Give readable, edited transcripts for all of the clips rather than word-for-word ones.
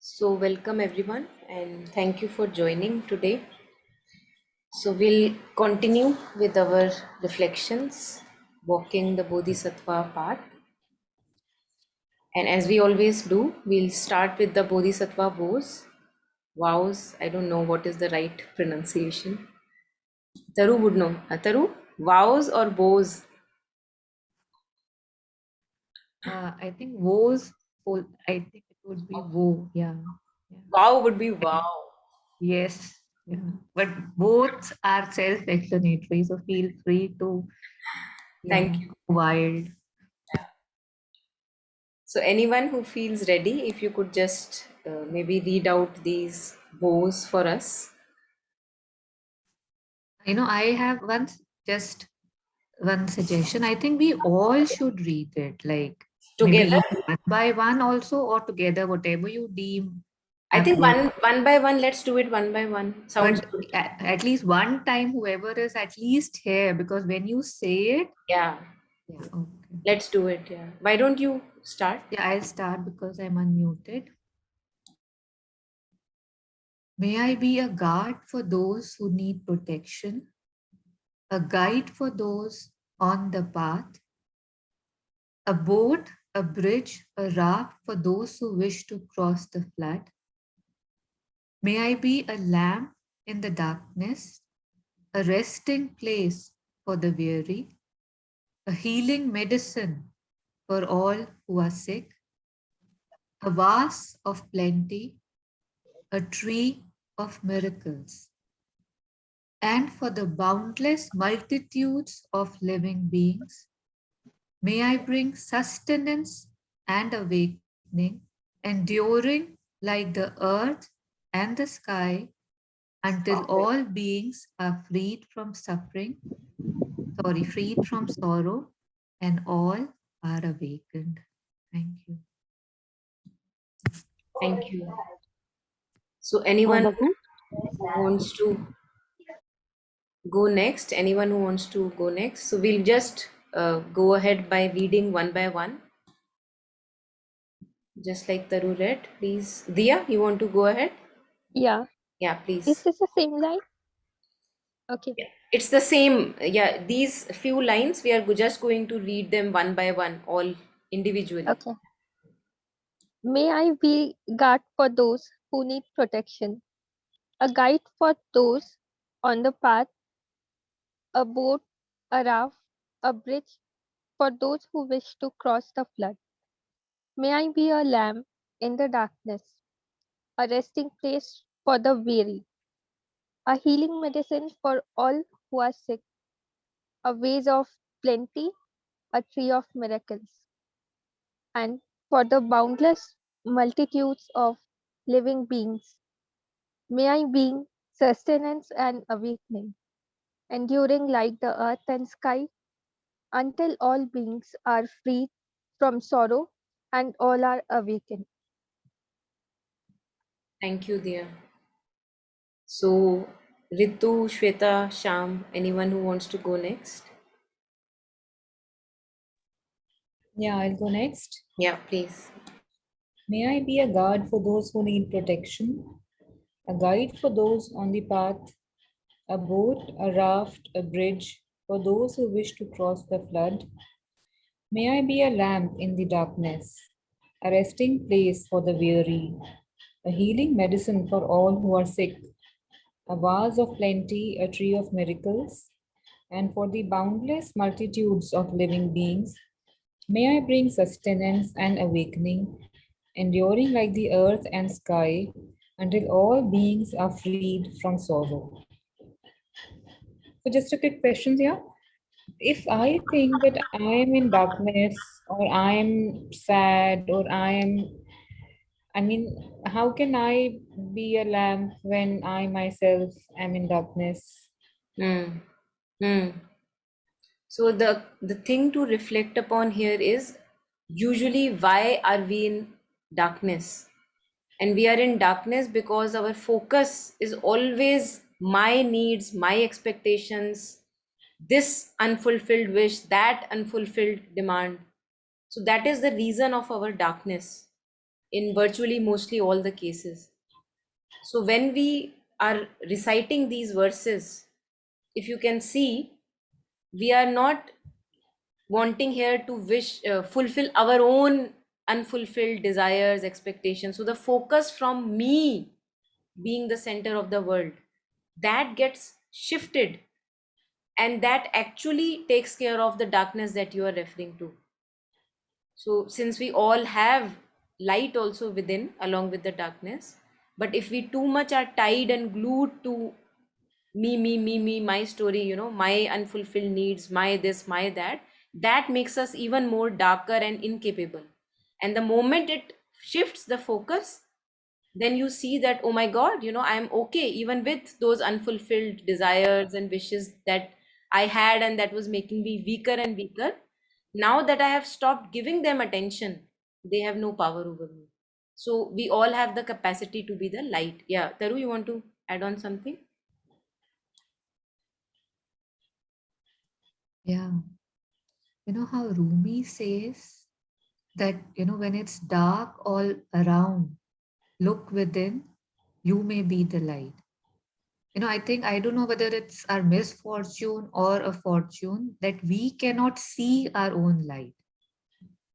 So, welcome everyone, and thank you for joining today. So, we'll continue with our reflections, walking the Bodhisattva path. And as we always do, we'll start with the Bodhisattva vows. Vows, I don't know what is the right pronunciation. Taru would know. Taru, vows or vows? I think woes. I think it would be woe. Yeah. Yeah. Vow would be wow. Yes. Yeah. But both are self-explanatory, so feel free to Thank yeah you. go wild. So, anyone who feels ready, if you could just maybe read out these vows for us. I have just one suggestion. I think we all should read it, like maybe Together. each one by one also, or together, whatever you deem I think appropriate. one by one. Let's do it one by one. Sounds But good. at least one time, whoever is at least here, because when you say it, Yeah, yeah, okay. let's do it. Yeah. Why don't you start? Yeah, I'll start because I'm unmuted. May I be a guard for those who need protection, a guide for those on the path, a boat, a bridge, a raft for those who wish to cross the flood. May I be a lamp in the darkness, a resting place for the weary, a healing medicine for all who are sick, a vase of plenty, a tree of miracles, and for the boundless multitudes of living beings, may I bring sustenance and awakening, enduring like the earth and the sky until all beings are freed from sorrow, and all are awakened. Thank you. Thank you. So, anyone Babu? who wants to go next? Anyone who wants to go next? So, we'll just go ahead by reading one by one, just like Taru read. Please, Dia, you want to go ahead? Yeah. Yeah, Is please. this the same line? Okay. Yeah. It's the same. Yeah, these few lines, we are just going to read them one by one, all individually. Okay. May I be guard for those who need protection, a guide for those on the path, a boat, a raft, a bridge for those who wish to cross the flood. May I be a lamp in the darkness, a resting place for the weary, a healing medicine for all who are sick, a vase of plenty, a tree of miracles, and for the boundless multitudes of living beings. May I bring sustenance and awakening, enduring like the earth and sky, until all beings are freed from sorrow and all are awakened. Thank you, Dia. So, Ritu, Shweta, Sham, anyone who wants to go next? Yeah, I'll go next. Yeah, please. May I be a guard for those who need protection, a guide for those on the path, a boat, a raft, a bridge for those who wish to cross the flood. May I be a lamp in the darkness, a resting place for the weary, a healing medicine for all who are sick, a vase of plenty, a tree of miracles, and for the boundless multitudes of living beings. May I bring sustenance and awakening, enduring like the earth and sky, until all beings are freed from sorrow. So, just a quick question here. If I think that I am in darkness, or I am sad, or I mean, how can I be a lamp when I myself am in darkness? Hmm. Hmm. So the thing to reflect upon here is usually why are we in darkness? And we are in darkness because our focus is always my needs, my expectations, this unfulfilled wish, that unfulfilled demand. So that is the reason of our darkness. in virtually mostly all the cases. So when we are reciting these verses, if you can see, we are not wanting here to fulfill our own unfulfilled desires, expectations. So the focus from me being the center of the world, that gets shifted, and that actually takes care of the darkness that you are referring to. So since we all have light also within along with the darkness, but if we too much are tied and glued to me, my story, my unfulfilled needs, my this, my that, that makes us even more darker and incapable. And the moment it shifts the focus, then you see that, oh my God, I'm okay even with those unfulfilled desires and wishes that I had, and that was making me weaker and weaker. Now that I have stopped giving them attention, they have no power over me. So we all have the capacity to be the light. Yeah, Taru, you want to add on something? Yeah. You know how Rumi says that, when it's dark all around, look within, you may be the light. I think, I don't know whether it's our misfortune or a fortune that we cannot see our own light,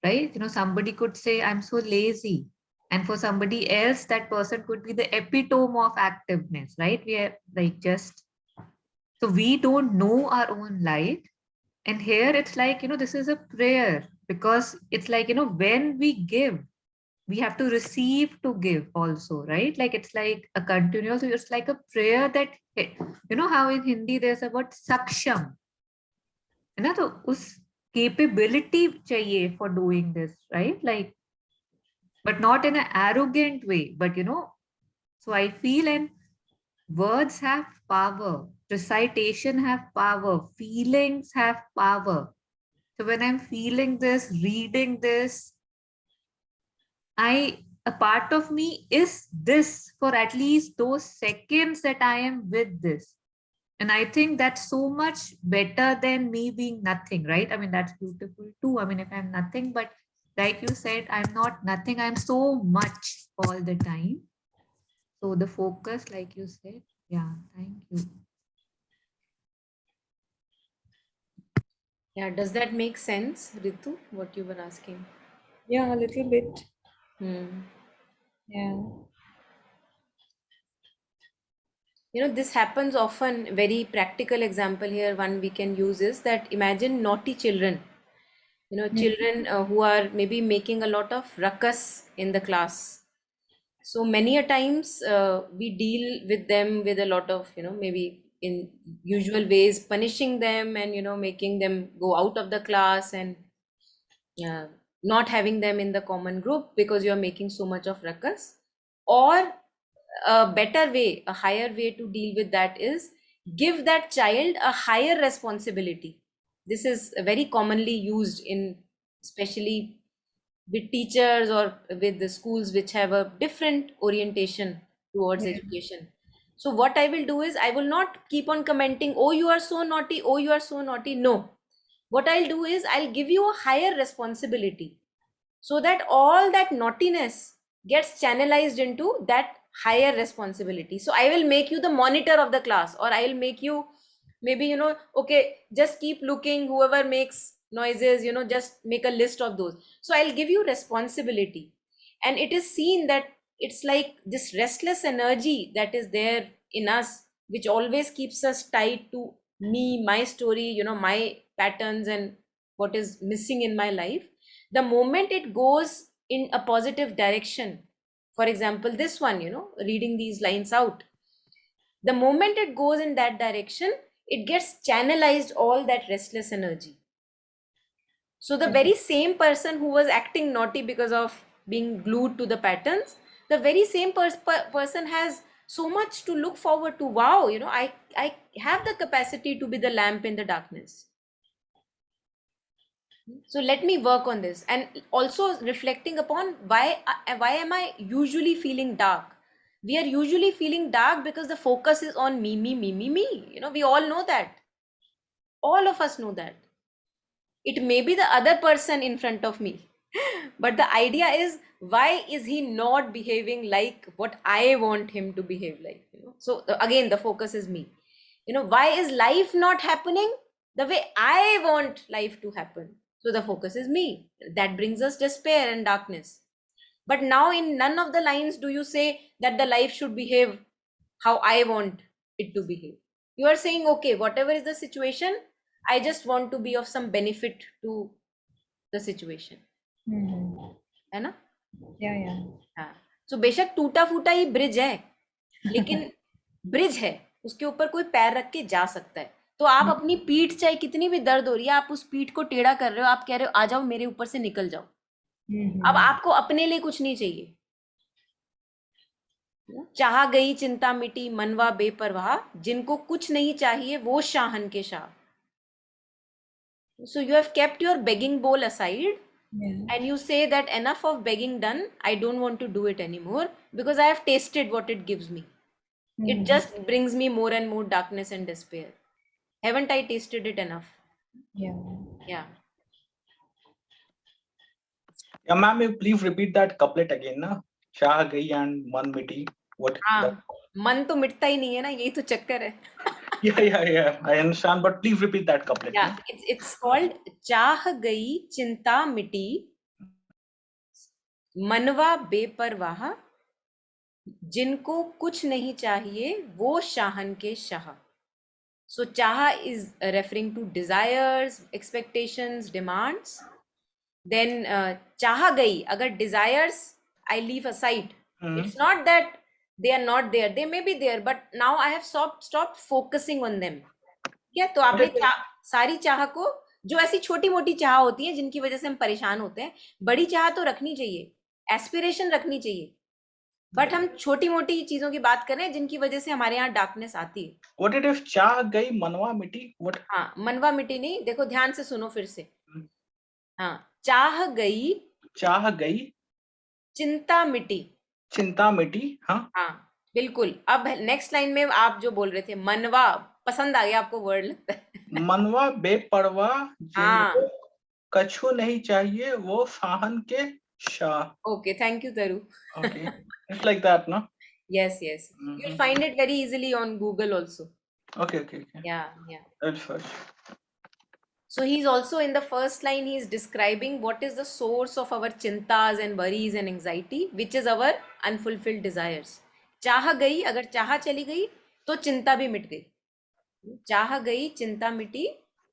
right? Somebody could say, I'm so lazy. And for somebody else, that person could be the epitome of activeness, right? We are like just, so we don't know our own light. And here it's like, this is a prayer, because it's like, when we give, we have to receive to give also, right? Like it's like a continuous, it's like a prayer that, how in Hindi there's a word saksham, है ना? तो उस capability चाहिए for doing this, right? Like, but not in an arrogant way, but so I feel, and words have power, recitation have power, feelings have power. So when I'm feeling this, reading this, a part of me is this for at least those seconds that I am with this. And I think that's so much better than me being nothing, right? I mean, that's beautiful too. I mean, if I'm nothing, but like you said, I'm not nothing, I'm so much all the time. So the focus, like you said, yeah, thank you. Yeah, does that make sense, Ritu, what you were asking? Yeah, a little bit. Hmm. Yeah. This happens often. Very practical example here, one we can use is that imagine naughty children, children who are maybe making a lot of ruckus in the class. So many a times we deal with them with a lot of, maybe in usual ways, punishing them and, making them go out of the class, and not having them in the common group because you're making so much of ruckus. Or a better way, a higher way to deal with that is give that child a higher responsibility. This is very commonly used in, especially with teachers or with the schools which have a different orientation towards Yeah. education. So what I will do is I will not keep on commenting, oh you are so naughty, oh you are so naughty. No, what I'll do is I'll give you a higher responsibility, so that all that naughtiness gets channelized into that higher responsibility. So I will make you the monitor of the class, or I will make you, maybe, okay, just keep looking, whoever makes noises, just make a list of those. So I'll give you responsibility. And it is seen that it's like this restless energy that is there in us, which always keeps us tied to me, my story, my patterns, and what is missing in my life. The moment it goes in a positive direction, for example this one, reading these lines out, the moment it goes in that direction, it gets channelized all that restless energy. So the very same person who was acting naughty because of being glued to the patterns, the very same person has so much to look forward to. Wow, I have the capacity to be the lamp in the darkness. So let me work on this, and also reflecting upon why am I usually feeling dark. We are usually feeling dark because the focus is on me. We all know that. All of us know that. It may be the other person in front of me, But the idea is, why is he not behaving like what I want him to behave like? So again, the focus is me. Why is life not happening the way I want life to happen? So the focus is me. That brings us despair and darkness. But now in none of the lines do you say that the life should behave how I want it to behave. You are saying, okay, whatever is the situation, I just want to be of some benefit to the situation. Mhm. है ना? Yeah, yeah. हाँ. So बेशक टूटा फूटा ही bridge है, लेकिन bridge है, उसके ऊपर कोई पैर रख के जा सकता है. तो आप अपनी पीठ, चाहे कितनी भी दर्द हो रही है, आप उस पीठ को टेढ़ा कर रहे हो, आप कह रहे हो आ जाओ मेरे ऊपर से निकल जाओ. अब Mhm. आपको अपने लिए कुछ नहीं चाहिए. चाहा गई चिंता मिटी मनवा बेपरवाह, जिनको कुछ नहीं चाहिए वो शाहन के Shah. So you have kept your begging bowl aside Yeah. and you say that enough of begging done, I don't want to do it anymore because I have tasted what it gives me. It Mhm. just brings me more and more darkness and despair. Haven't I tasted it enough? Yeah. Yeah. Yeah, ma'am, you please repeat that couplet again, na? Shah gayi and man miti. What that? हाँ, मन तो मिटता ही नहीं है ना, यही तो चक्कर है. Yeah. I understand, but please repeat that couplet. Yeah, Na? it's called चाह गई चिंता मिटी मनवा बेपरवाह, जिनको कुछ नहीं चाहिए वो शाहन के Shah. So chaha is referring to desires, expectations, demands. Then chaha gai, agar desires I leave aside. It's not that they are not there. They may be there, but now I have stopped focusing on them. क्या तो आपने सारी चाह को, जो ऐसी छोटी मोटी चाह होती है जिनकी वजह से हम परेशान होते हैं, बड़ी चाह तो रखनी चाहिए, एस्पिरेशन रखनी चाहिए, बट हम छोटी मोटी चीजों की बात कर रहे हैं जिनकी वजह से हमारे यहाँ डार्कनेस आती है. What it if चाह गई मनवा मिटी? What? हाँ, मनवा मिटी नहीं, देखो ध्यान से सुनो फिर से. हाँ, चाह गई चाह गई चिंता मिटी. चिंता मिटी. हाँ. हाँ, बिल्कुल. अब नेक्स्ट लाइन में आप जो बोल रहे थे, मनवा, पसंद आ गया आपको वर्ड लगता है. मनवा बेपरवाह, हाँ. जिनको कछु नहीं चाहिए वो शाहन के Shah. Okay, thank you, Taru. Okay, it's like that, no? Yes. You'll find it very easily on Google also. Okay. Yeah. I'll search. So he's also in the first line, he's describing what is the source of our chintas and worries and anxiety, which is our unfulfilled desires. चाह गई, अगर चाह चली गई तो चिंता भी मिट गई. चाह गई चिंता मिटी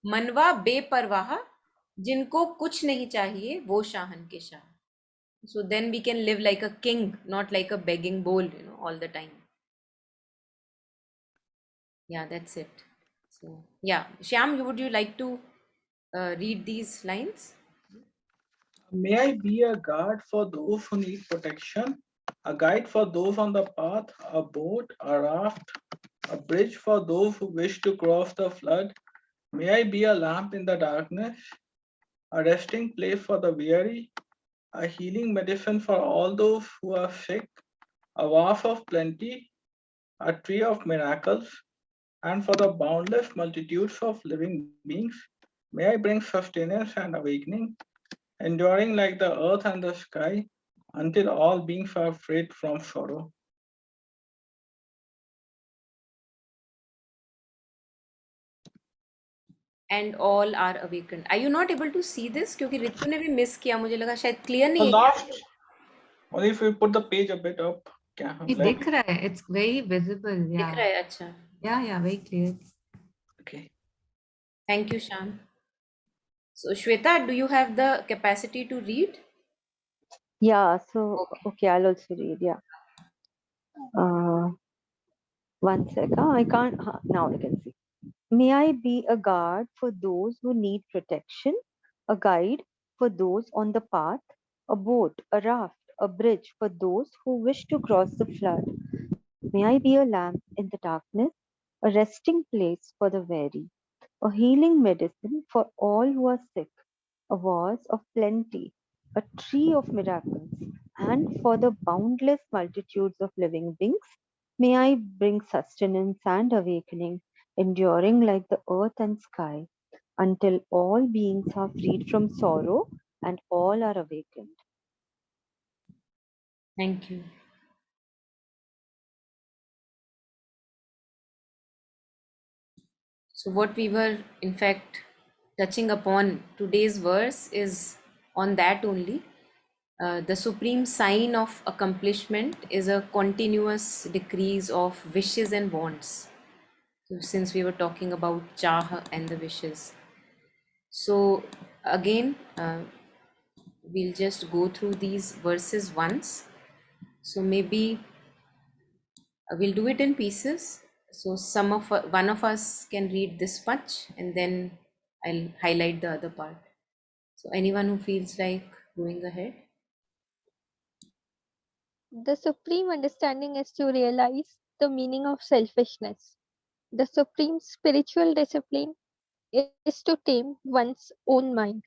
मनवा बेपरवाह, जिनको कुछ नहीं चाहिए वो शाहन के Shah. So then we can live like a king, not like a begging bowl, all the time. Yeah, that's it. So yeah, Shyam, would you like to read these lines? May I be a guard for those who need protection, a guide for those on the path, a boat, a raft, a bridge for those who wish to cross the flood. May I be a lamp in the darkness, a resting place for the weary, a healing medicine for all those who are sick, a vase of plenty, a tree of miracles, and for the boundless multitudes of living beings. May I bring sustenance and awakening, enduring like the earth and the sky, until all beings are freed from sorrow. And all are awakened. Are you not able to see this? क्योंकि रितु ने भी miss किया, मुझे लगा शायद clear The नहीं है क्या? last, only if we put the page a bit up. ये दिख रहा है, it's very visible. दिख Yeah. रहा है. अच्छा. Yeah, very clear. Okay. Thank you, Shyam. So Shweta, do you have the capacity to read? Yeah, so okay, I'll also read. Yeah. One second. I can't. Now I can see. May I be a guard for those who need protection, a guide for those on the path, a boat, a raft, a bridge for those who wish to cross the flood. May I be a lamp in the darkness, a resting place for the weary, a healing medicine for all who are sick, a vase of plenty, a tree of miracles, and for the boundless multitudes of living beings. May I bring sustenance and awakening, enduring like the earth and sky, until all beings are freed from sorrow and all are awakened. Thank you. So, what we were in fact touching upon today's verse is on that only. The supreme sign of accomplishment is a continuous decrease of wishes and wants. So since we were talking about chah and the wishes. So, again, we'll just go through these verses once. So, maybe we'll do it in pieces. So one of us can read this much and then I'll highlight the other part. So anyone who feels like going ahead. The supreme understanding is to realize the meaning of selfishness. The supreme spiritual discipline is to tame one's own mind.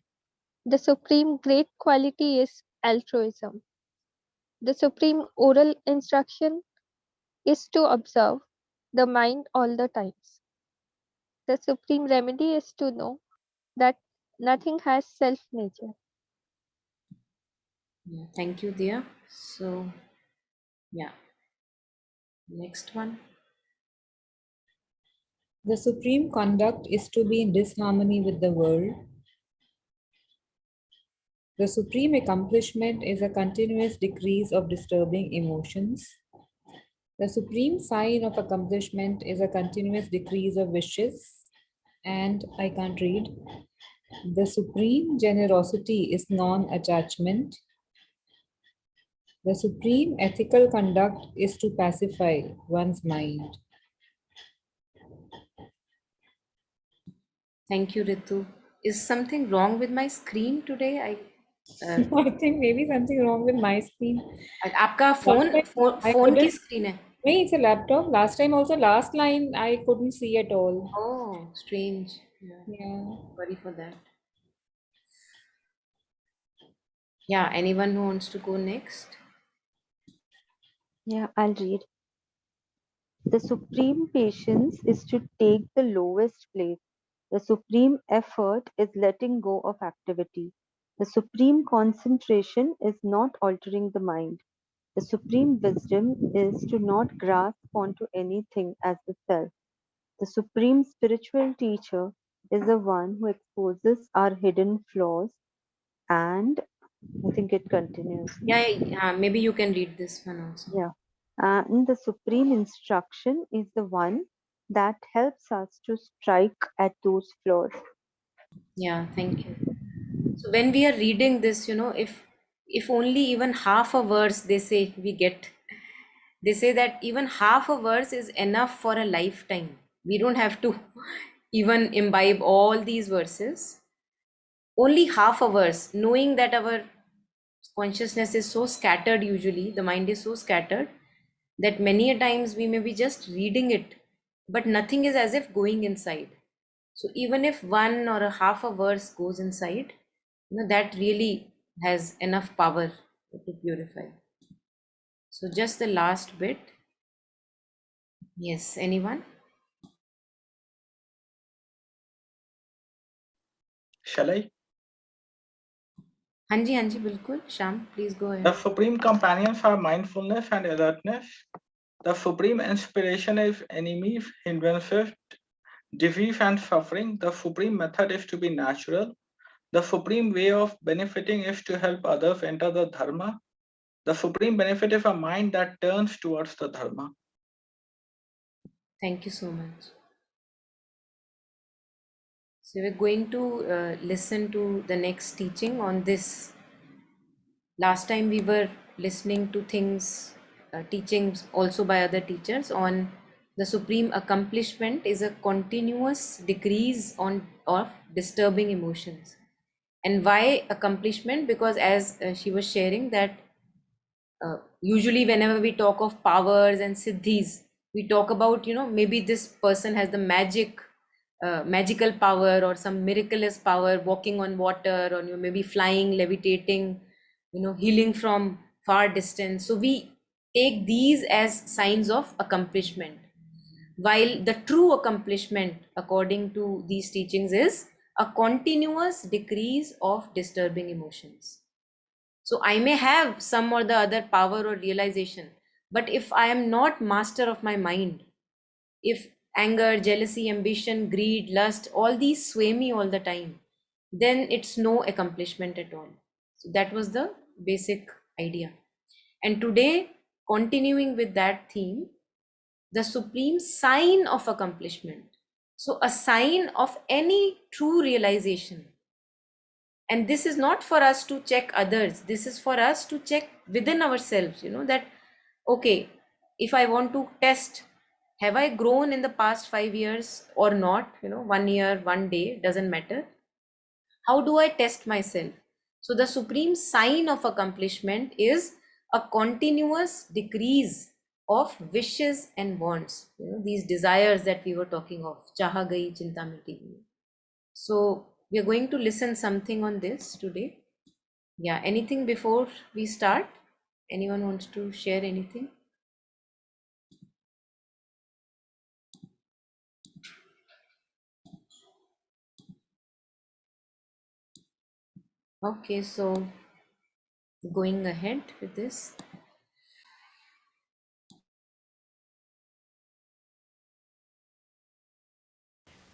The supreme great quality is altruism. The supreme oral instruction is to observe the mind all the times. The supreme remedy is to know that nothing has self nature. Yeah, thank you, dear. So yeah, next one. The supreme conduct is to be in disharmony with the world. The supreme accomplishment is a continuous decrease of disturbing emotions. The supreme sign of accomplishment is a continuous decrease of wishes. And I can't read. The supreme generosity is non-attachment. The supreme ethical conduct is to pacify one's mind. Thank you, Ritu. Is something wrong with my screen today? uh, I think maybe something wrong with my screen. आपका Last phone time I phone की couldn't. Screen है? No, it's a laptop. Last time also, last line I couldn't see at all. Oh, strange. Yeah, Yeah. sorry for that. Yeah, anyone who wants to go next? Yeah, I'll read. The supreme patience is to take the lowest place. The supreme effort is letting go of activity. The supreme concentration is not altering the mind. The supreme wisdom is to not grasp onto anything as the self. The supreme spiritual teacher is the one who exposes our hidden flaws, and I think it continues. Yeah, maybe you can read this one also. Yeah. And the supreme instruction is the one that helps us to strike at those flaws. Yeah, thank you. So when we are reading this, if only even half a verse they say that even half a verse is enough for a lifetime. We don't have to even imbibe all these verses. Only half a verse, knowing that our consciousness is so scattered, usually the mind is so scattered that many a times we may be just reading it, but nothing is as if going inside. So even if one or a half a verse goes inside, that really has enough power to purify. So just the last bit. Yes, anyone? Shall I? हाँ जी बिल्कुल. Sham, please go The ahead. supreme companions are mindfulness and alertness. The supreme inspiration is enemy hindrances, disease and suffering. The supreme method is to be natural. The supreme way of benefiting is to help others enter the dharma. The supreme benefit is a mind that turns towards the dharma. Thank you so much. So we're going to listen to the next teaching on this. Last time we were listening to things, teachings also by other teachers on the supreme accomplishment is a continuous decrease of disturbing emotions. And why accomplishment? Because as she was sharing that usually whenever we talk of powers and siddhis, we talk about, maybe this person has the magical power or some miraculous power, walking on water, or maybe flying, levitating, healing from far distance. So we take these as signs of accomplishment, while the true accomplishment according to these teachings is a continuous decrease of disturbing emotions. So I may have some or the other power or realization, but if I am not master of my mind, if anger, jealousy, ambition, greed, lust, all these sway me all the time, then it's no accomplishment at all. So that was the basic idea. And today, continuing with that theme, the supreme sign of accomplishment. So, a sign of any true realization. And this is not for us to check others, this is for us to check within ourselves, that, okay, if I want to test, have I grown in the past 5 years or not? 1 year, 1 day, doesn't matter. How do I test myself? So the supreme sign of accomplishment is a continuous decrease of wishes and wants, these desires that we were talking of. Chaha gayi, chinta miti. So we are going to listen something on this today. Yeah, anything before we start? Anyone wants to share anything? Okay, so going ahead with this.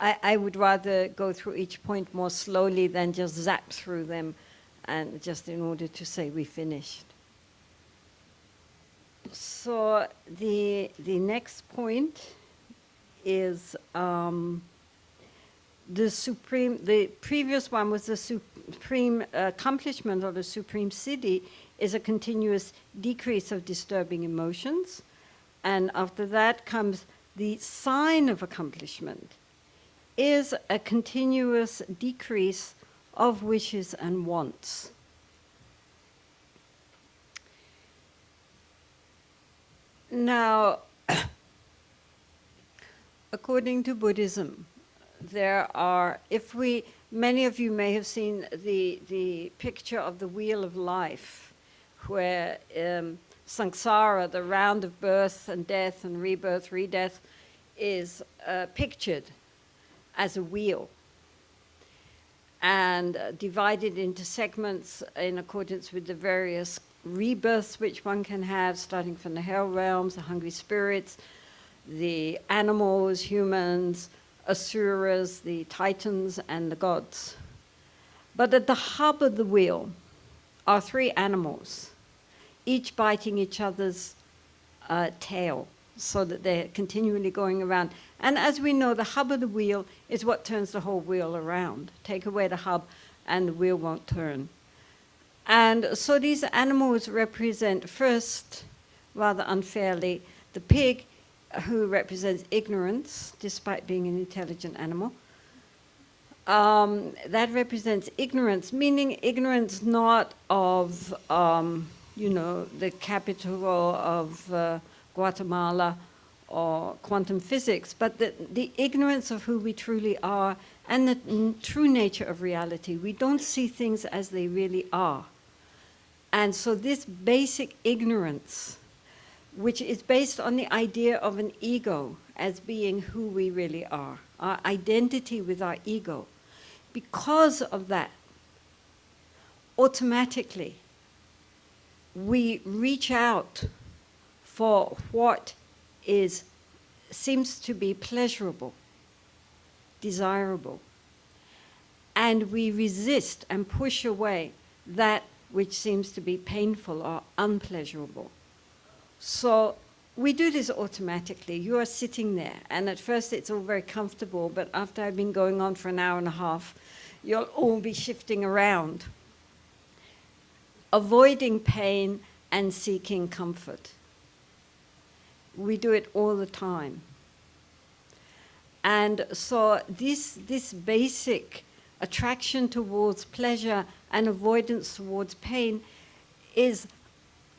I would rather go through each point more slowly than just zap through them, and just in order to say we finished. So the next point is the supreme. The previous one was the supreme accomplishment, or the supreme siddhi is a continuous decrease of disturbing emotions, and after that comes the sign of accomplishment, is a continuous decrease of wishes and wants. Now, according to Buddhism, there are, many of you may have seen the picture of the wheel of life, where samsara, the round of birth and death and rebirth, redeath, is pictured as a wheel and divided into segments in accordance with the various rebirths which one can have, starting from the hell realms, the hungry spirits, the animals, humans, asuras, the titans, and the gods. But at the hub of the wheel are three animals, each biting each other's tail, so that they're continually going around. And as we know, the hub of the wheel is what turns the whole wheel around. Take away the hub and the wheel won't turn. And so these animals represent, first, rather unfairly, the pig, who represents ignorance, despite being an intelligent animal. That represents ignorance, meaning ignorance not of, the capital of Guatemala or quantum physics, but the ignorance of who we truly are and the true nature of reality. We don't see things as they really are. And so this basic ignorance, which is based on the idea of an ego as being who we really are, our identity with our ego, because of that, automatically we reach out for what seems to be pleasurable, desirable, and we resist and push away that which seems to be painful or unpleasurable. So we do this automatically. You are sitting there, and at first it's all very comfortable, but after I've been going on for an hour and a half, you'll all be shifting around, avoiding pain and seeking comfort. We do it all the time. And so this basic attraction towards pleasure and avoidance towards pain is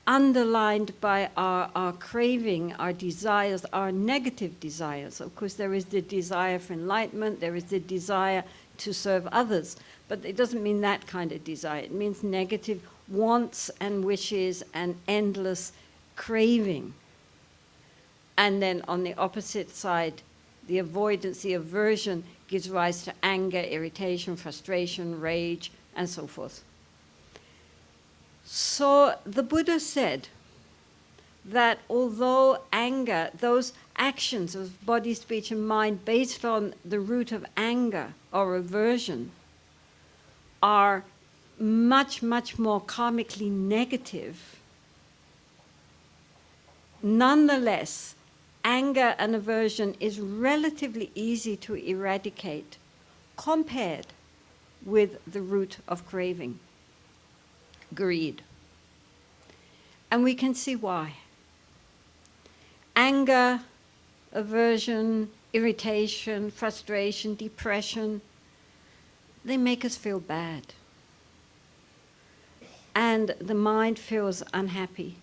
underlined by our craving, our desires, our negative desires. Of course, there is the desire for enlightenment, there is the desire to serve others, but it doesn't mean that kind of desire. It means negative wants and wishes and endless craving. And then on the opposite side, the avoidance, the aversion gives rise to anger, irritation, frustration, rage, and so forth. So the Buddha said that although anger, those actions of body, speech, and mind based on the root of anger or aversion are much, much more karmically negative, nonetheless, anger and aversion is relatively easy to eradicate compared with the root of craving, greed. And we can see why. Anger, aversion, irritation, frustration, depression, they make us feel bad. And the mind feels unhappy.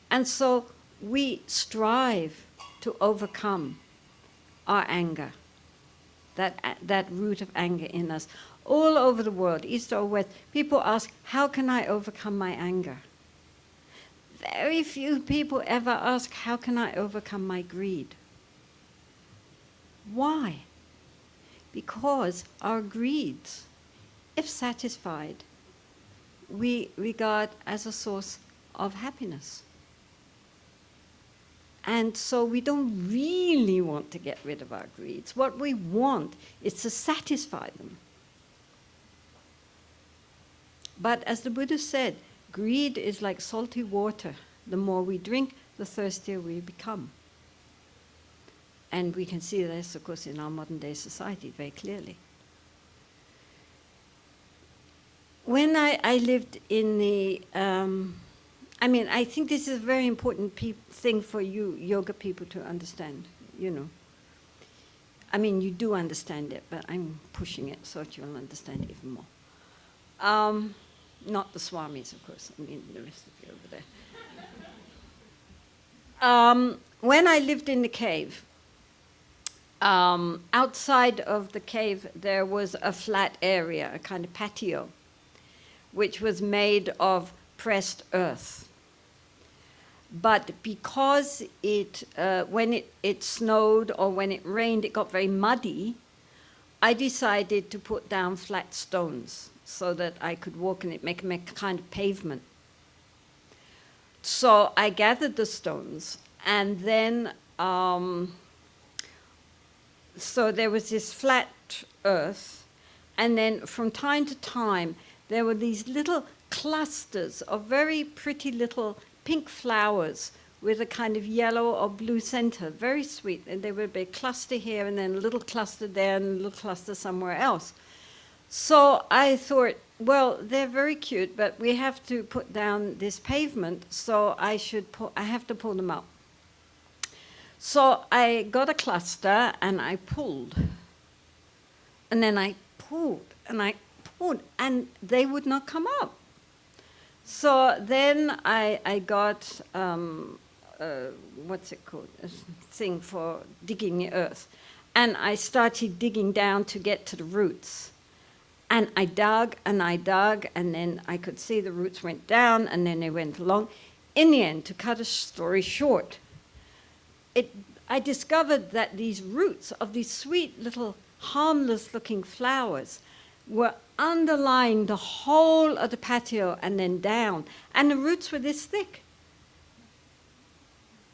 And so we strive to overcome our anger, that root of anger in us. All over the world, east or west, people ask, how can I overcome my anger? Very few people ever ask, how can I overcome my greed? Why? Because our greeds, if satisfied, we regard as a source of happiness. And so we don't really want to get rid of our greeds. What we want is to satisfy them. But as the Buddha said, greed is like salty water. The more we drink, the thirstier we become. And we can see this, of course, in our modern day society very clearly. When I lived in the, I think this is a very important thing for you yoga people to understand, you know. I mean, you do understand it, but I'm pushing it so that you'll understand it even more. Not the Swamis, of course, I mean the rest of you over there. When I lived in the cave, outside of the cave there was a flat area, a kind of patio, which was made of pressed earth. But because when it snowed or when it rained, it got very muddy, I decided to put down flat stones so that I could walk in it, make a kind of pavement. So I gathered the stones, and then, so there was this flat earth, and then from time to time, there were these little clusters of very pretty little pink flowers with a kind of yellow or blue center, very sweet. And there would be a cluster here, and then a little cluster there, and a little cluster somewhere else. So I thought, well, they're very cute, but we have to put down this pavement, so I have to pull them up. So I got a cluster, and I pulled. And then I pulled, and I pulled, and they would not come up. So then I got, what's it called, a thing for digging the earth. And I started digging down to get to the roots. And I dug, and then I could see the roots went down, and then they went along. In the end, to cut a story short, I discovered that these roots of these sweet little harmless-looking flowers were underlying the whole of the patio and then down. And the roots were this thick.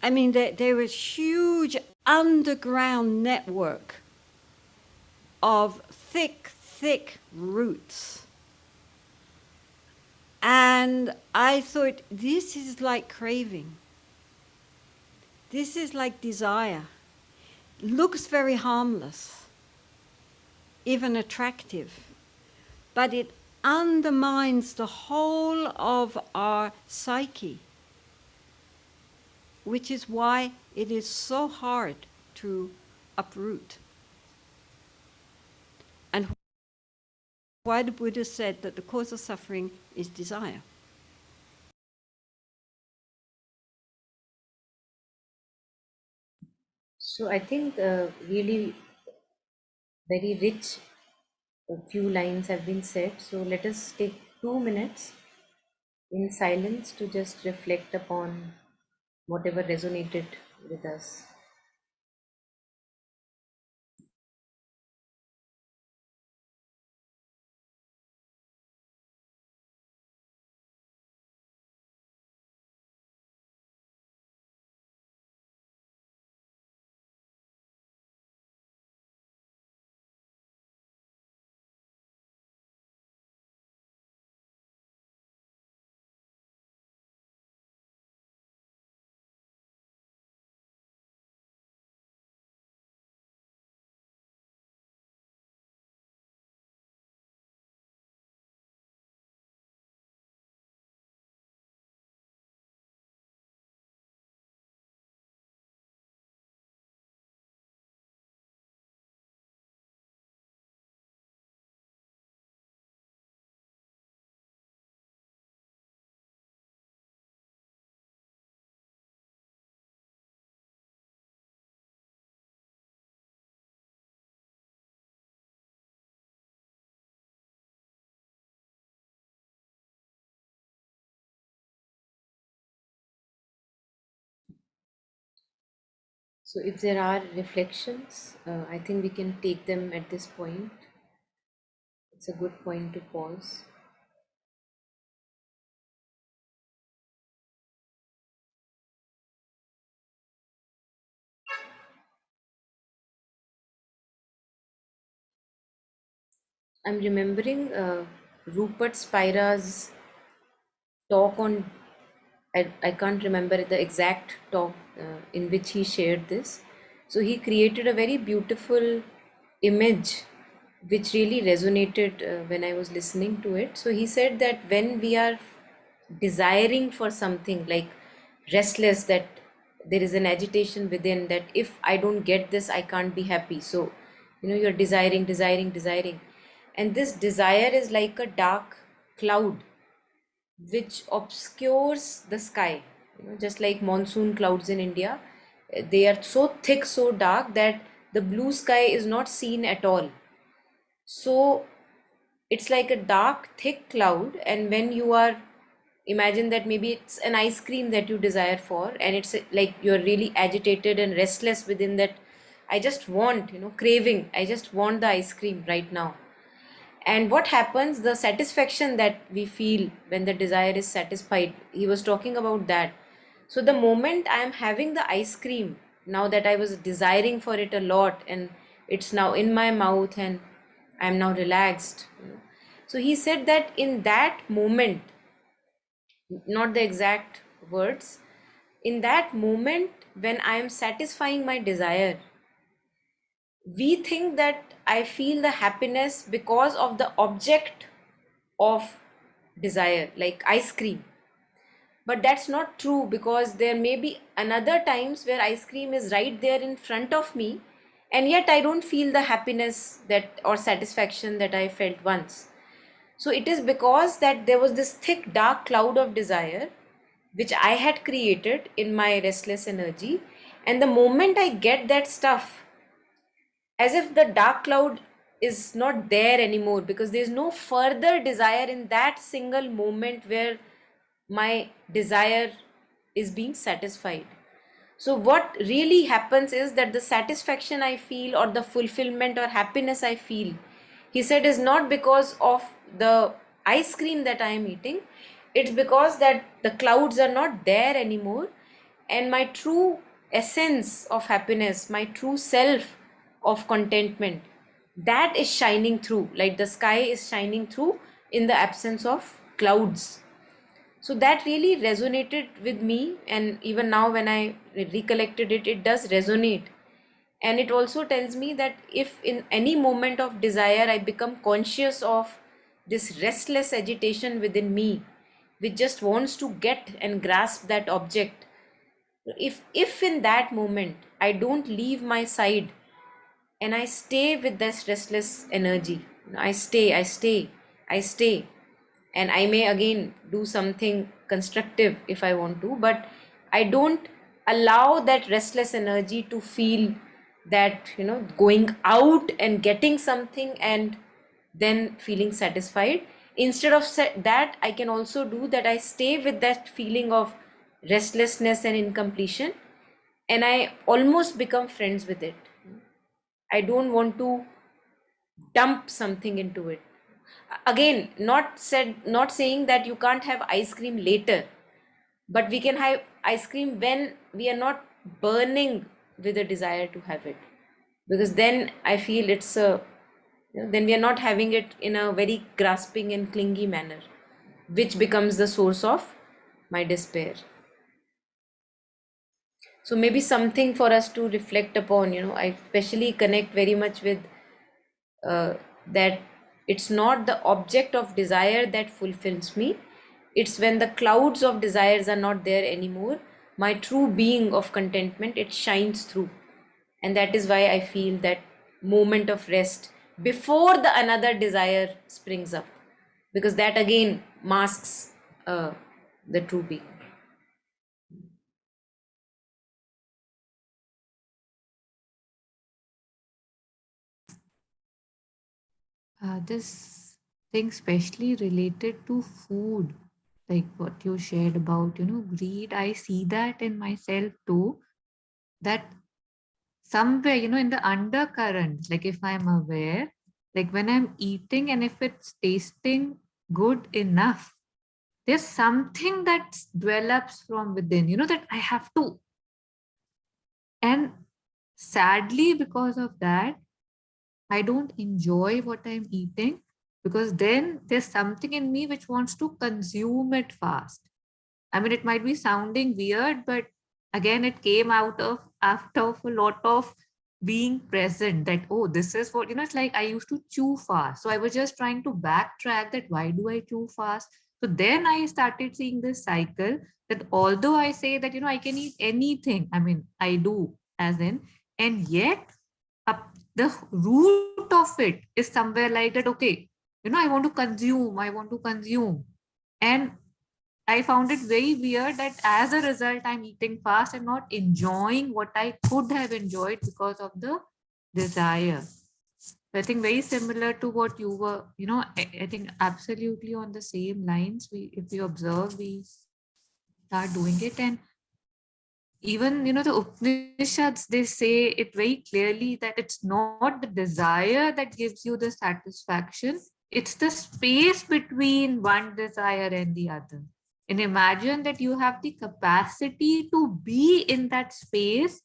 I mean, there was huge underground network of thick roots. And I thought, this is like craving. This is like desire. Looks very harmless, even attractive, but it undermines the whole of our psyche, which is why it is so hard to uproot. And why the Buddha said that the cause of suffering is desire. So I think really very rich a few lines have been said. So let us take 2 minutes in silence to just reflect upon whatever resonated with us. So if there are reflections, I think we can take them at this point. It's a good point to pause. I'm remembering Rupert Spira's talk on, I can't remember the exact talk in which he shared this. So he created a very beautiful image which really resonated when I was listening to it. So he said that when we are desiring for something, like restless, that there is an agitation within, that if I don't get this, I can't be happy. So, you're desiring, desiring, desiring. And this desire is like a dark cloud which obscures the sky, just like monsoon clouds in India. They are so thick, so dark that the blue sky is not seen at all. So it's like a dark, thick cloud. And when you are, imagine that maybe it's an ice cream that you desire for, and it's like you're really agitated and restless within that. I just want, craving, I just want the ice cream right now. And what happens, the satisfaction that we feel when the desire is satisfied, he was talking about that. So the moment I am having the ice cream, now that I was desiring for it a lot, and it's now in my mouth and I'm now relaxed, so he said that in that moment, not the exact words, in that moment when I am satisfying my desire, we think that I feel the happiness because of the object of desire, like ice cream. But that's not true, because there may be another times where ice cream is right there in front of me, and yet I don't feel the happiness that or satisfaction that I felt once. So it is because that there was this thick dark cloud of desire which I had created in my restless energy. And the moment I get that stuff, as if the dark cloud is not there anymore, because there's no further desire in that single moment where my desire is being satisfied. So what really happens is that the satisfaction I feel, or the fulfillment or happiness I feel, he said, is not because of the ice cream that I am eating. It's because that the clouds are not there anymore, and my true essence of happiness, my true self of contentment, that is shining through, like the sky is shining through in the absence of clouds. So that really resonated with me, and even now when I recollected it, it does resonate. And it also tells me that if in any moment of desire I become conscious of this restless agitation within me, which just wants to get and grasp that object, if in that moment I don't leave my side and I stay with this restless energy, I stay, and I may again do something constructive if I want to, but I don't allow that restless energy to feel that, going out and getting something and then feeling satisfied. Instead of that, I can also do that, I stay with that feeling of restlessness and incompletion, and I almost become friends with it. I don't want to dump something into it. Again, not saying that you can't have ice cream later, but we can have ice cream when we are not burning with a desire to have it, because then I feel it's a, then we are not having it in a very grasping and clingy manner, which becomes the source of my despair. So maybe something for us to reflect upon. I especially connect very much with that it's not the object of desire that fulfills me. It's when the clouds of desires are not there anymore, my true being of contentment, it shines through. And that is why I feel that moment of rest before the another desire springs up, because that again masks the true being. This thing especially related to food, like what you shared about, greed. I see that in myself too. That somewhere, in the undercurrent, like if I'm aware, like when I'm eating and if it's tasting good enough, there's something that develops from within, that I have to. And sadly, because of that, I don't enjoy what I'm eating, because then there's something in me which wants to consume it fast. I mean, it might be sounding weird, but again, it came out of after of a lot of being present, that, oh, this is what, it's like I used to chew fast. So I was just trying to backtrack that why do I chew fast? So then I started seeing this cycle, that although I say that, I can eat anything, I mean, I do, as in, and yet up the root of it is somewhere like that, okay, I want to consume. And I found it very weird that as a result, I'm eating fast and not enjoying what I could have enjoyed because of the desire. So I think very similar to what you were, I think absolutely on the same lines. If we observe, we start doing it. And even, the Upanishads, they say it very clearly that it's not the desire that gives you the satisfaction, it's the space between one desire and the other. And imagine that you have the capacity to be in that space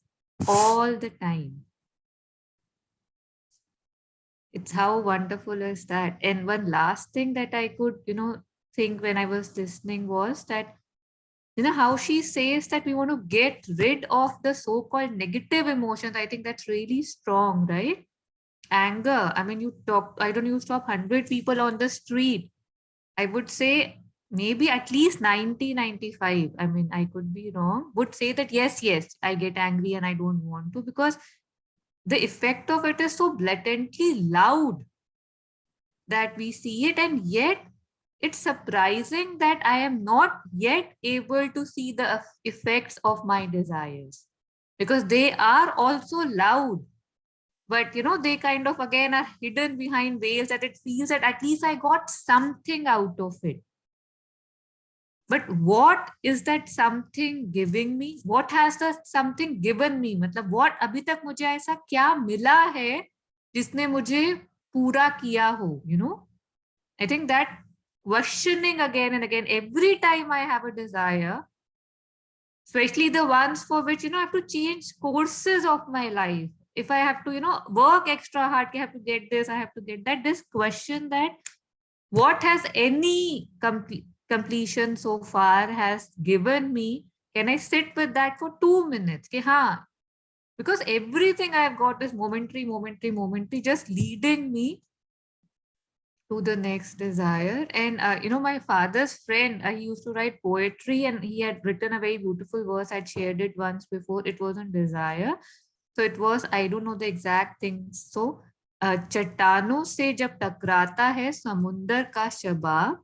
all the time. It's how wonderful is that. And one last thing that I could, think when I was listening was that, how she says that we want to get rid of the so-called negative emotions. I think that's really strong, right? Anger. I mean, I don't, you stop 100 people on the street. I would say maybe at least 90, 95. I mean, I could be wrong, would say that yes, I get angry and I don't want to, because the effect of it is so blatantly loud that we see it. And yet it's surprising that I am not yet able to see the effects of my desires, because they are also loud, but they kind of again are hidden behind veils, that it feels that at least I got something out of it. But what is that something giving me? What has the something given me? मतलब what अभी तक मुझे ऐसा क्या मिला है जिसने मुझे पूरा किया हो? I think that questioning again and again, every time I have a desire, especially the ones for which, I have to change courses of my life. If I have to, work extra hard, I have to get this, I have to get that. This question that what has any completion so far has given me, can I sit with that for 2 minutes? Because everything I've got is momentary, just leading me to the next desire. And my father's friend, he used to write poetry, and he had written a very beautiful verse. I'd shared it once before. It was on desire. So it was, I don't know the exact thing. So चट्टानों से जब टकराता है समुंदर का शबाब,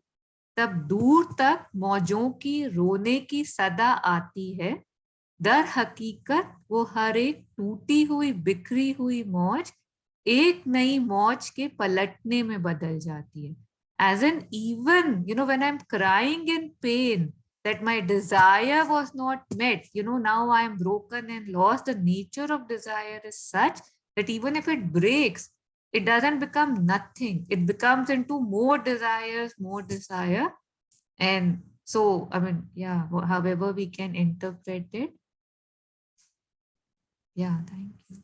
तब दूर तक मौजों की रोने की सदा आती है, दर हकीकत वो हर एक टूटी हुई बिखरी हुई मौज एक नई मौज के पलटने में बदल जाती है. As in, even, when I'm crying in pain, that my desire was not met, now I'm broken and lost. The nature of desire is such that even if it breaks, it doesn't become nothing. It becomes into more desire. And so, I mean, yeah, however we can interpret it. Yeah, thank you.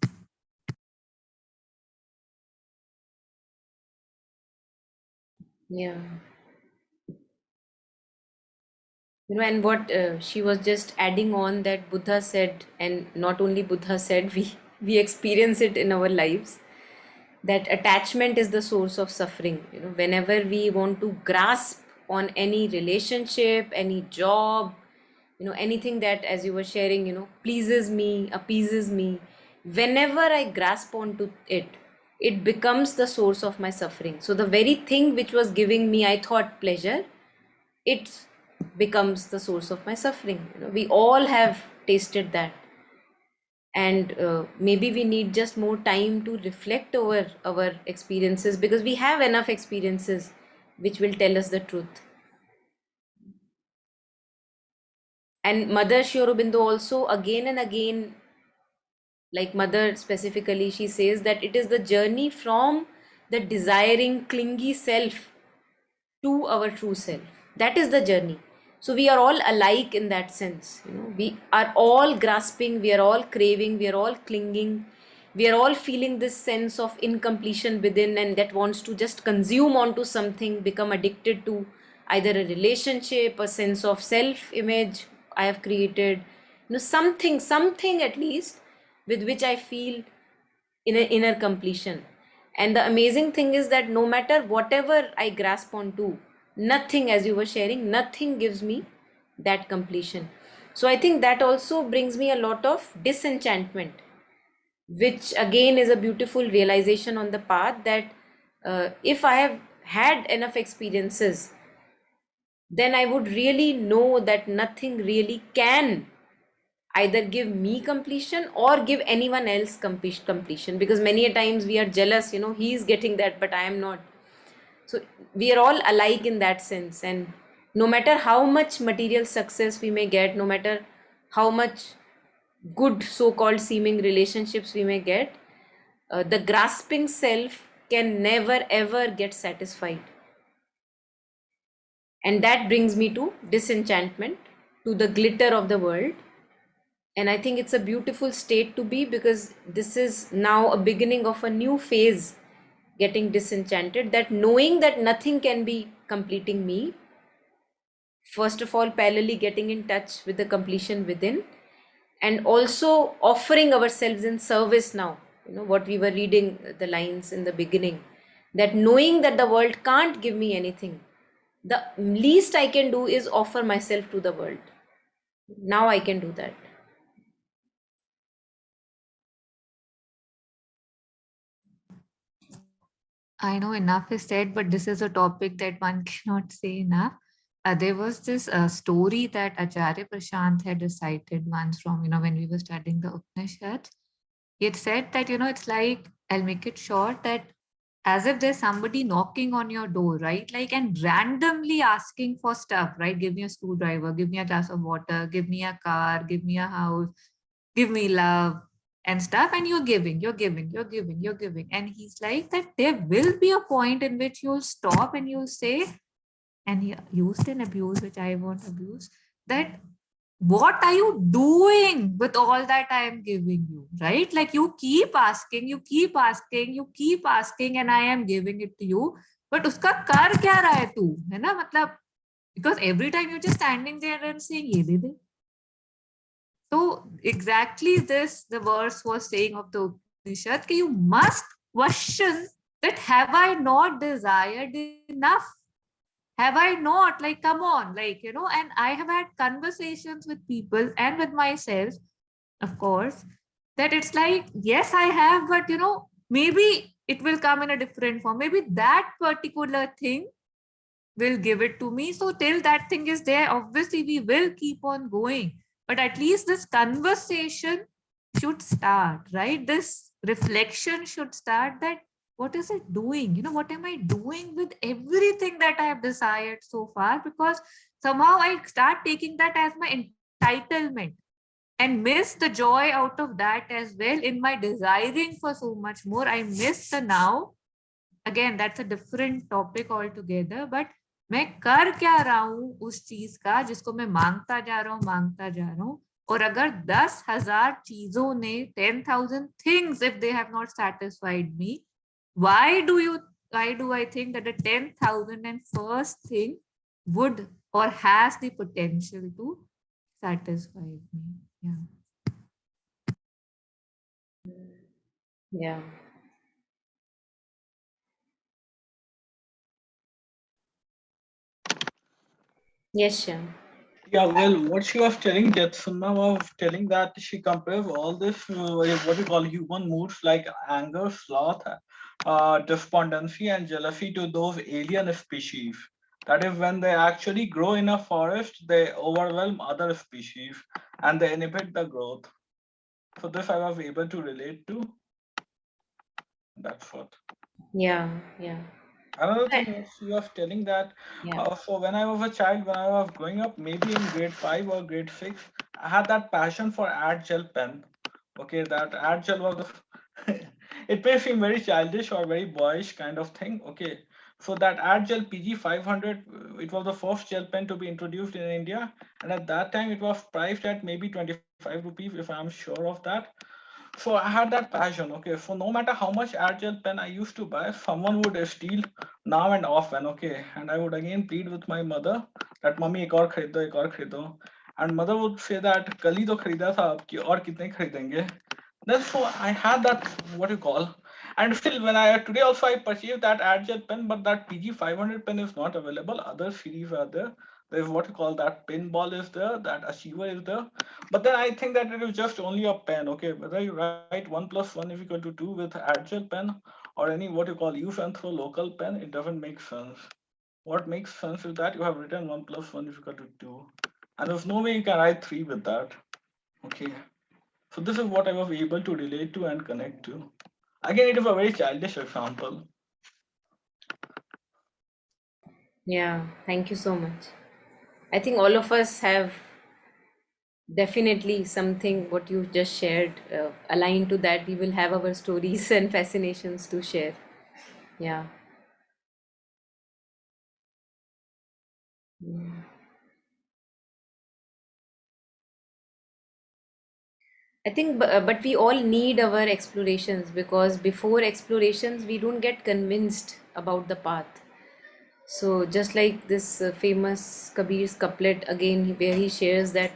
Yeah. And what she was just adding on, that Buddha said, and not only Buddha said, we experience it in our lives, that attachment is the source of suffering. Whenever we want to grasp on any relationship, any job, anything that, as you were sharing, pleases me, appeases me, whenever I grasp onto it, it becomes the source of my suffering. So the very thing which was giving me, I thought, pleasure, it becomes the source of my suffering. We all have tasted that. And maybe we need just more time to reflect over our experiences, because we have enough experiences which will tell us the truth. And Mother Sri Aurobindo also again and again Like Mother specifically, she says that it is the journey from the desiring, clingy self to our true self. That is the journey. So we are all alike in that sense. We are all grasping, we are all craving, we are all clinging, we are all feeling this sense of incompletion within, and that wants to just consume onto something, become addicted to either a relationship, a sense of self image I have created, something at least with which I feel inner completion. And the amazing thing is that no matter whatever I grasp onto, nothing, as you were sharing, nothing gives me that completion. So I think that also brings me a lot of disenchantment, which again is a beautiful realization on the path that if I have had enough experiences, then I would really know that nothing really can either give me completion or give anyone else completion, because many a times we are jealous, he's getting that but I am not. So we are all alike in that sense, and no matter how much material success we may get, no matter how much good so-called seeming relationships we may get, the grasping self can never ever get satisfied. And that brings me to disenchantment, to the glitter of the world. And I think it's a beautiful state to be, because this is now a beginning of a new phase, getting disenchanted, that knowing that nothing can be completing me, first of all parallelly getting in touch with the completion within, and also offering ourselves in service now. What we were reading, the lines in the beginning, that knowing that the world can't give me anything, the least I can do is offer myself to the world. Now I can do that. I know enough is said, but this is a topic that one cannot say enough. There was this story that Acharya Prashant had recited once from, when we were studying the Upanishads. He had said that, it's like, I'll make it short, that as if there's somebody knocking on your door, right? Like, and randomly asking for stuff, right? Give me a screwdriver, give me a glass of water, give me a car, give me a house, give me love and stuff. And you're giving. And he's like, that there will be a point in which you'll stop and you'll say, and he used an abuse, which I won't abuse, that what are you doing with all that I am giving you, right? Like you keep asking, and I am giving it to you. But uska kar kya raha hai tu? है ना? मतलब, because every time you're just standing there and saying, ye de de. So exactly this, the verse was saying of the Upanishad, that you must question that have I not desired enough? Have I not? Like, come on, like, and I have had conversations with people and with myself, of course, that it's like, yes, I have, but maybe it will come in a different form. Maybe that particular thing will give it to me. So till that thing is there, obviously we will keep on going. But at least this conversation should start, right? This reflection should start, that what is it doing? What am I doing with everything that I have desired so far? Because somehow I start taking that as my entitlement and miss the joy out of that as well. In my desiring for so much more, I miss the now. Again, that's a different topic altogether, but मैं कर क्या रहा हूं उस चीज का जिसको मैं मांगता जा रहा हूं और अगर 10,000 चीजों ने 10,000 things, if they have not satisfied me, why do I think that the 10,001st thing would or has the potential to satisfy me? Yeah. Yeah. Yes, Shyam. Yeah, well, what she was telling, Jetsunma was telling that she compares all this, what we call human moods like anger, sloth, despondency, and jealousy to those alien species. That is, when they actually grow in a forest, they overwhelm other species and they inhibit the growth. So, this I was able to relate to. That's what. Yeah, yeah. Another Right. thing is she was telling that Yeah. so when I was a child, when I was growing up, maybe in grade 5 or grade 6, I had that passion for art gel pen. Okay, that ad gel was it may seem very childish or very boyish kind of thing. Okay, so that ad gel PG 500, it was the first gel pen to be introduced in India, and at that time it was priced at maybe 25 rupees, if I'm sure of that. So I had that passion. Okay, so no matter how much ad gel pen I used to buy, someone would steal now and often. Okay, and I would again plead with my mother that mummy ek aur kharido, ek aur kharido. And mother would say that kal hi to kharida tha, ab ki aur kitne kharidenge. Therefore, I had that what you call, and still when I today also I purchased that Adjet pen, but that PG 500 pen is not available. Other series are there. There's what you call that pinball is there, that achiever is there. But then I think that it is just only a pen. Okay, whether you write 1+1 = 2 with Adjet pen or any what you call use and throw local pen, it doesn't make sense. What makes sense is that you have written 1+1 = 2, and there's no way you can write 3 with that. Okay. So this is what I was able to relate to and connect to. Again, it is a very childish example. Yeah, thank you so much. I think all of us have definitely something what you just shared aligned to that. We will have our stories and fascinations to share. Yeah. I think, but we all need our explorations, because before explorations, we don't get convinced about the path. So, just like this famous Kabir's couplet again, where he shares that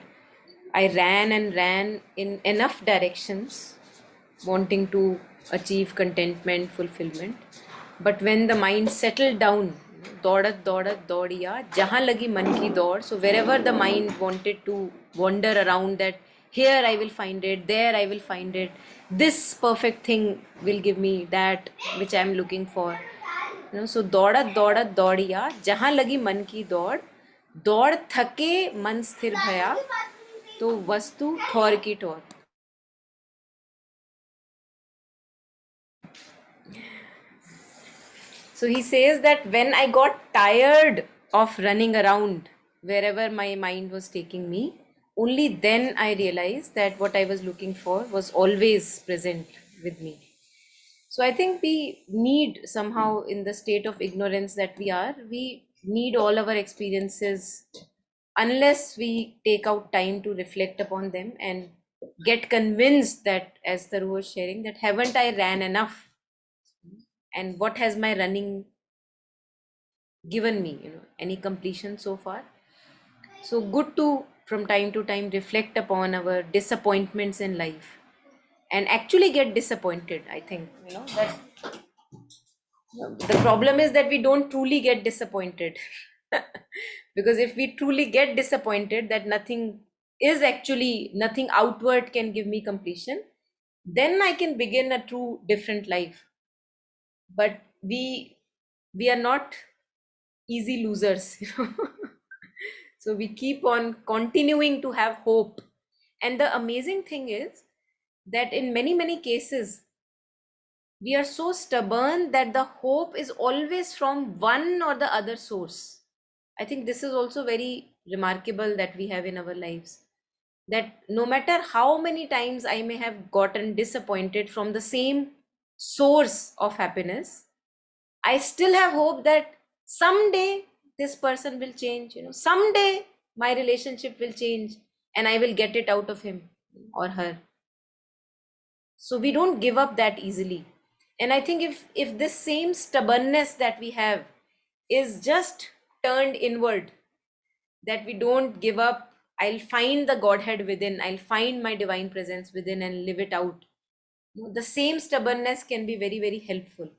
I ran and ran in enough directions, wanting to achieve contentment, fulfillment. But when the mind settled down, दौड़त दौड़िया जहाँ लगी मन की दौड़. So wherever the mind wanted to wander around, that here I will find it, there I will find it, this perfect thing will give me that which I am looking for. So दौड़त दौड़िया जहाँ लगी मन की दौड़, दौड़ थके मन स्थिर भया, तो वस्तु ठौर की ठौर. So he says that when I got tired of running around wherever my mind was taking me, only then I realized that what I was looking for was always present with me. So I think we need somehow, in the state of ignorance that we need all our experiences, unless we take out time to reflect upon them and get convinced that, as Taru was sharing, that haven't I ran enough, and what has my running given me, any completion so far. So good to from time to time reflect upon our disappointments in life and actually get disappointed. I think that the problem is that we don't truly get disappointed. Because if we truly get disappointed that nothing outward can give me completion, then I can begin a true different life. But we are not easy losers. So we keep on continuing to have hope. And the amazing thing is that in many cases, we are so stubborn that the hope is always from one or the other source. I think this is also very remarkable that we have in our lives. That no matter how many times I may have gotten disappointed from the same source of happiness, I still have hope that someday this person will change, someday my relationship will change and I will get it out of him or her. So we don't give up that easily. And I think if this same stubbornness that we have is just turned inward, that we don't give up, I'll find the Godhead within, I'll find my divine presence within and live it out. The same stubbornness can be very, very helpful.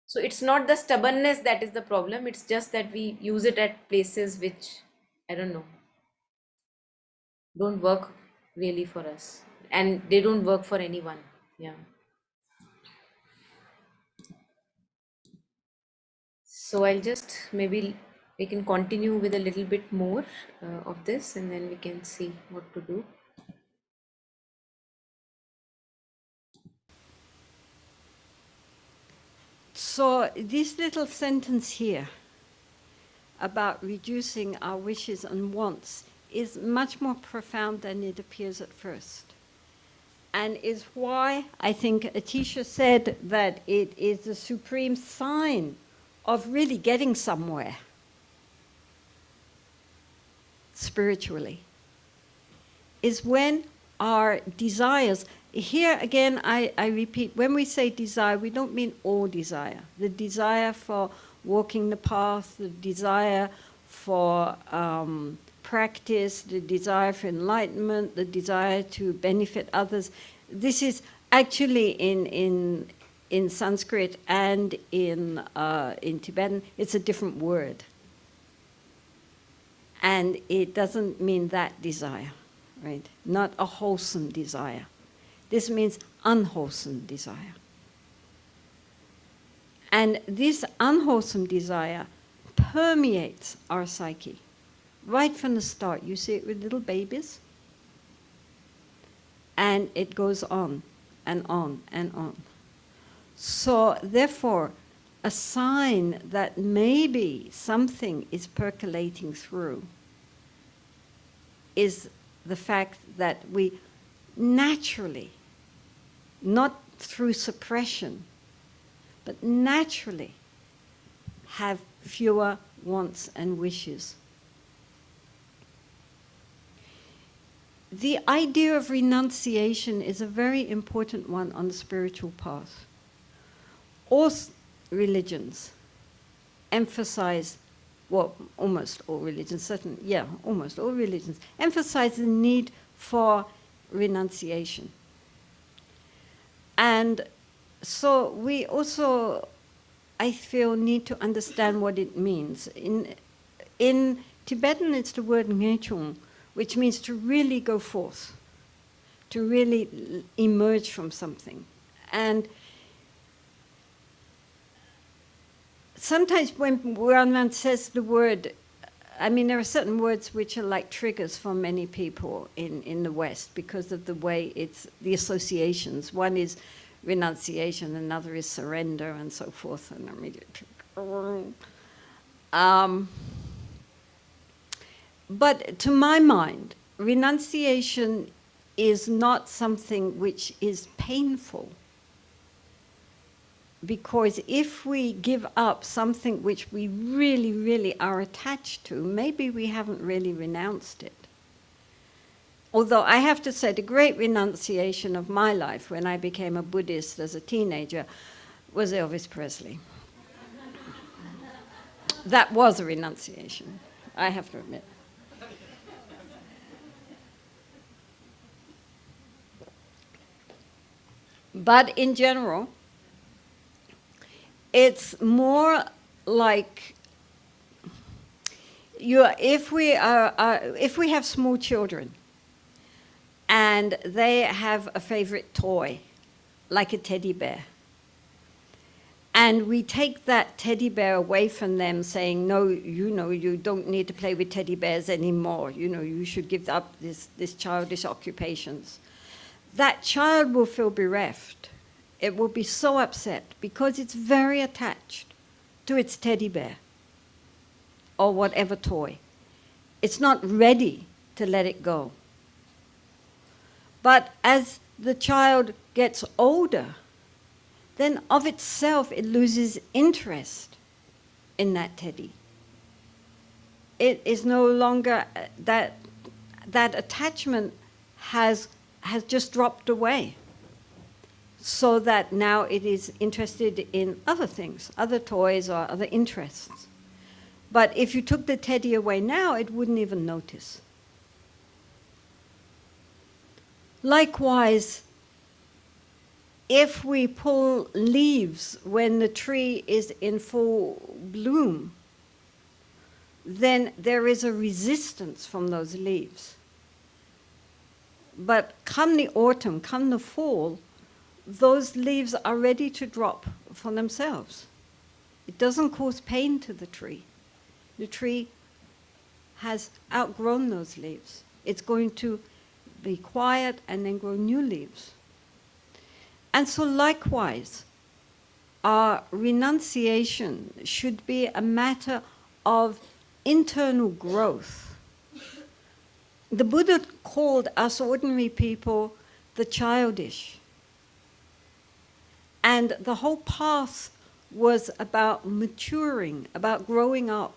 So it's not the stubbornness that is the problem, it's just that we use it at places which, I don't know, don't work really for us, and they don't work for anyone. Yeah. So I'll just maybe we can continue with a little bit more of this, and then we can see what to do. So this little sentence here about reducing our wishes and wants is much more profound than it appears at first. and is why I think Atisha said that it is the supreme sign of really getting somewhere spiritually, is when our desires, here again I repeat, when we say desire, we don't mean all desire. The desire for walking the path, the desire for practice, the desire for enlightenment, the desire to benefit others. This is actually in Sanskrit and in Tibetan, it's a different word. And it doesn't mean that desire, right? Not a wholesome desire. This means unwholesome desire. And this unwholesome desire permeates our psyche. Right from the start, you see it with little babies, and it goes on and on and on. So therefore, a sign that maybe something is percolating through is the fact that we naturally, not through suppression, but naturally have fewer wants and wishes. The idea of renunciation is a very important one on the spiritual path. All religions emphasize, well, almost all religions, almost all religions emphasize the need for renunciation. And so we also, I feel, need to understand what it means. In Tibetan, it's the word ngechung, which means to really go forth, to really emerge from something. And sometimes when one says the word, I mean, there are certain words which are like triggers for many people in the West because of the way it's, the associations. One is renunciation, another is surrender, and so forth, and immediately. But to my mind, renunciation is not something which is painful. Because if we give up something which we really, really are attached to, maybe we haven't really renounced it. Although I have to say, the great renunciation of my life when I became a Buddhist as a teenager was Elvis Presley. That was a renunciation, I have to admit. But in general, it's more like if we have small children and they have a favorite toy, like a teddy bear, and we take that teddy bear away from them saying, no, you don't need to play with teddy bears anymore. You should give up this childish occupations. That child will feel bereft. It will be so upset because it's very attached to its teddy bear or whatever toy. It's not ready to let it go. But as the child gets older, then of itself it loses interest in that teddy. It is no longer, that attachment has just dropped away. So that now it is interested in other things, other toys or other interests. But if you took the teddy away now, it wouldn't even notice. Likewise, if we pull leaves when the tree is in full bloom, then there is a resistance from those leaves. But come the autumn, come the fall, those leaves are ready to drop for themselves. It doesn't cause pain to the tree. The tree has outgrown those leaves. It's going to be quiet and then grow new leaves. And so likewise, our renunciation should be a matter of internal growth. The Buddha called us ordinary people the childish. And the whole path was about maturing, about growing up.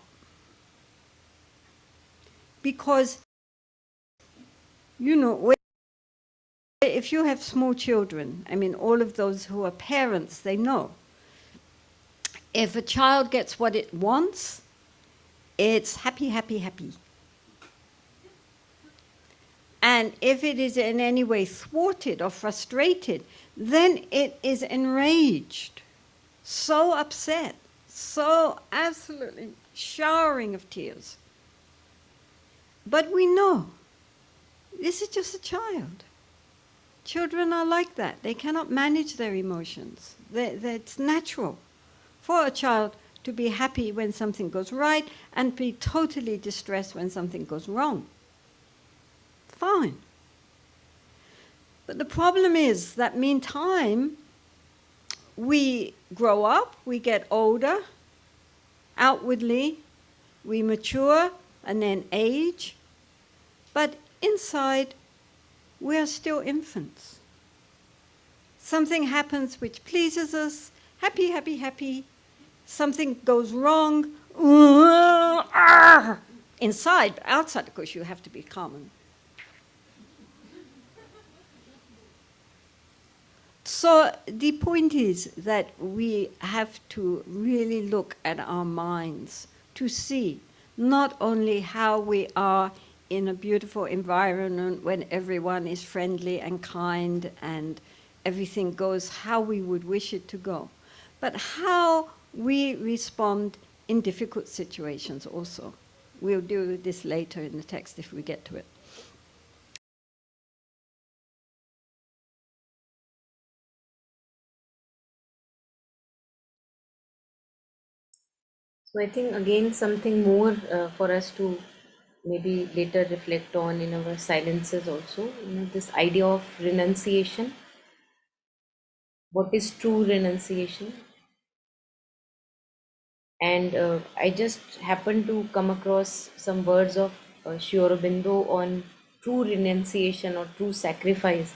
Because, you know, if you have small children, I mean, all of those who are parents, they know. If a child gets what it wants, it's happy, happy, happy. And if it is in any way thwarted or frustrated, then it is enraged, so upset, so absolutely showering of tears. But we know this is just a child. Children are like that. They cannot manage their emotions. It's natural for a child to be happy when something goes right and be totally distressed when something goes wrong. Fine. But the problem is that meantime, we grow up, we get older, outwardly, we mature and then age, but inside, we are still infants. Something happens which pleases us, happy, happy, happy. Something goes wrong, inside, outside, of course, you have to be calm. So the point is that we have to really look at our minds to see not only how we are in a beautiful environment when everyone is friendly and kind and everything goes how we would wish it to go, but how we respond in difficult situations also. We'll do this later in the text if we get to it. So I think again something more for us to maybe later reflect on in our silences also. This idea of renunciation. What is true renunciation? And I just happened to come across some words of Sri Aurobindo on true renunciation or true sacrifice.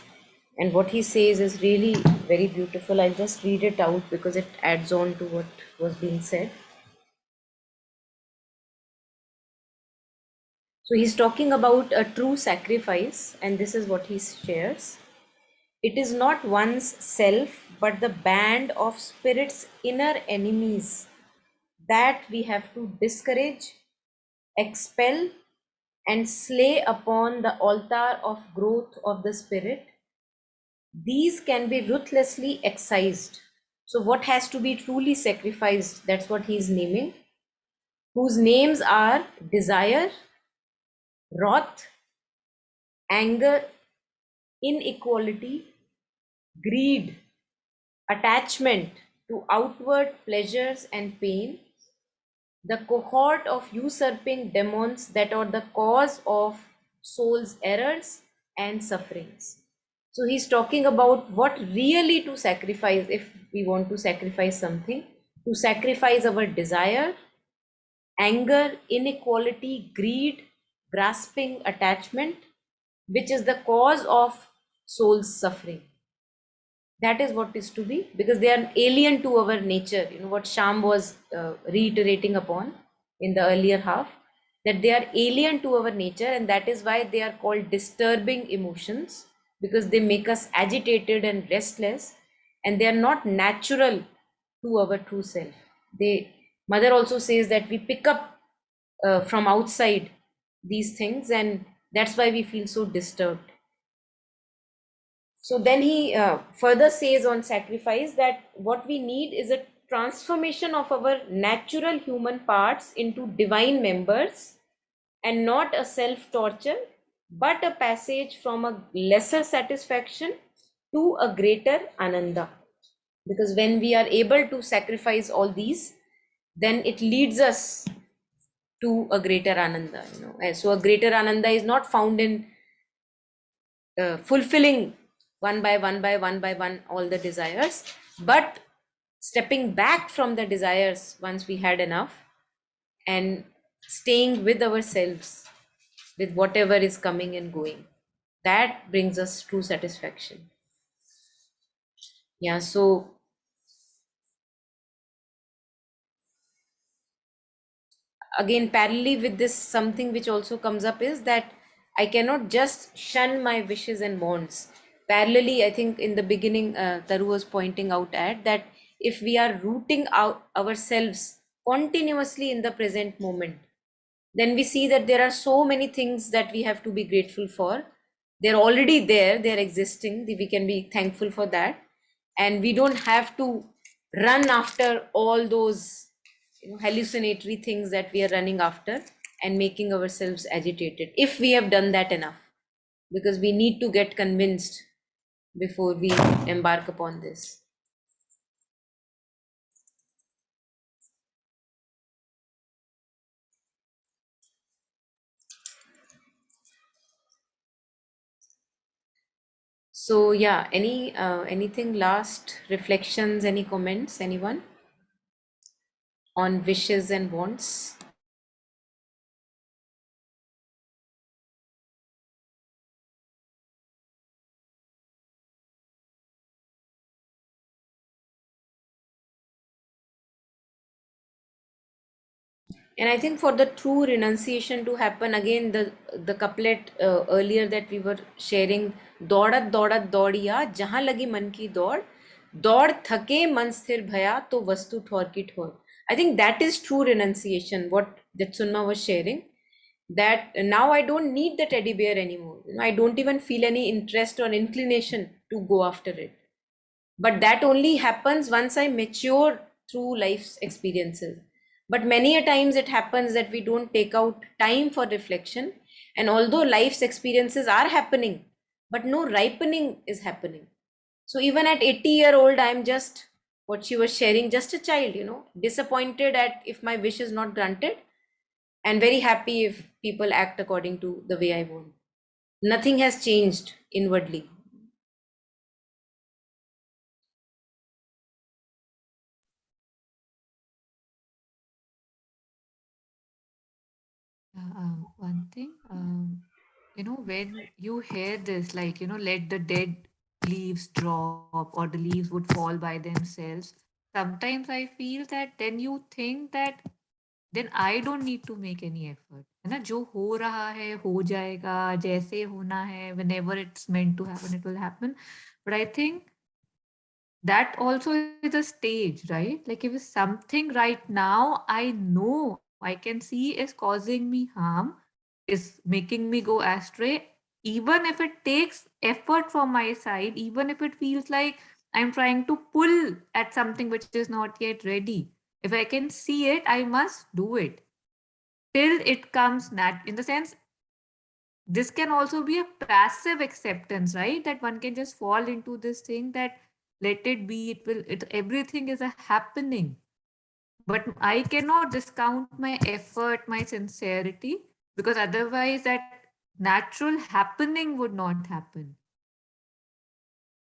And what he says is really very beautiful. I'll just read it out because it adds on to what was being said. So he's talking about a true sacrifice, and this is what he shares. It is not one's self, but the band of spirit's inner enemies that we have to discourage, expel, and slay upon the altar of growth of the spirit. These can be ruthlessly excised. So, what has to be truly sacrificed? That's what he's naming, whose names are desire, wrath, anger, inequality, greed, attachment to outward pleasures and pain, the cohort of usurping demons that are the cause of soul's errors and sufferings. So he's talking about what really to sacrifice if we want to sacrifice something, to sacrifice our desire, anger, inequality, greed, grasping, attachment, which is the cause of soul's suffering. That is what is to be, because they are alien to our nature. What Sham was reiterating upon in the earlier half, that they are alien to our nature, and that is why they are called disturbing emotions, because they make us agitated and restless, and they are not natural to our true self. Mother also says that we pick up from outside these things, and that's why we feel so disturbed. So then he further says on sacrifice that what we need is a transformation of our natural human parts into divine members, and not a self torture, but a passage from a lesser satisfaction to a greater ananda. Because when we are able to sacrifice all these, then it leads us to a greater ananda. And so a greater ananda is not found in fulfilling one by one all the desires, but stepping back from the desires once we had enough, and staying with ourselves, with whatever is coming and going. That brings us true satisfaction. Yeah, so again, parallelly with this, something which also comes up is that I cannot just shun my wishes and wants. Parallelly, I think in the beginning, Taru was pointing out at that if we are rooting out ourselves continuously in the present moment, then we see that there are so many things that we have to be grateful for. They're already there, they're existing, we can be thankful for that, and we don't have to run after all those, hallucinatory things that we are running after and making ourselves agitated, if we have done that enough, because we need to get convinced before we embark upon this. So yeah, anything last reflections, any comments, anyone on wishes and wants? And I think for the true renunciation to happen, again, the couplet earlier that we were sharing, दौड़त दौड़त दौड़िया जहाँ लगी मन की दौड़, दौड़ थके मन स्थिर भया तो वस्तु ठौर की ठौर. I think that is true renunciation, what Jetsunma was sharing, that now I don't need the teddy bear anymore. I don't even feel any interest or inclination to go after it. But that only happens once I mature through life's experiences. But many a times it happens that we don't take out time for reflection, and although life's experiences are happening, but no ripening is happening. So even at 80-year-old, I'm just, what she was sharing, just a child, disappointed at if my wish is not granted, and very happy if people act according to the way I want. Nothing has changed inwardly. One thing, when you hear this, like, let the dead leaves drop or the leaves would fall by themselves. Sometimes I feel that then you think that then I don't need to make any effort. है ना, जो हो रहा है हो जाएगा, जैसे होना है, whenever it's meant to happen, it will happen. But I think that also is a stage, right? Like if something right now I know I can see is causing me harm, is making me go astray, even if it takes effort from my side, even if it feels like I'm trying to pull at something which is not yet ready, if I can see it, I must do it till it comes in the sense, this can also be a passive acceptance, right? That one can just fall into this thing that let it be, everything is a happening. But I cannot discount my effort, my sincerity, because otherwise that natural happening would not happen.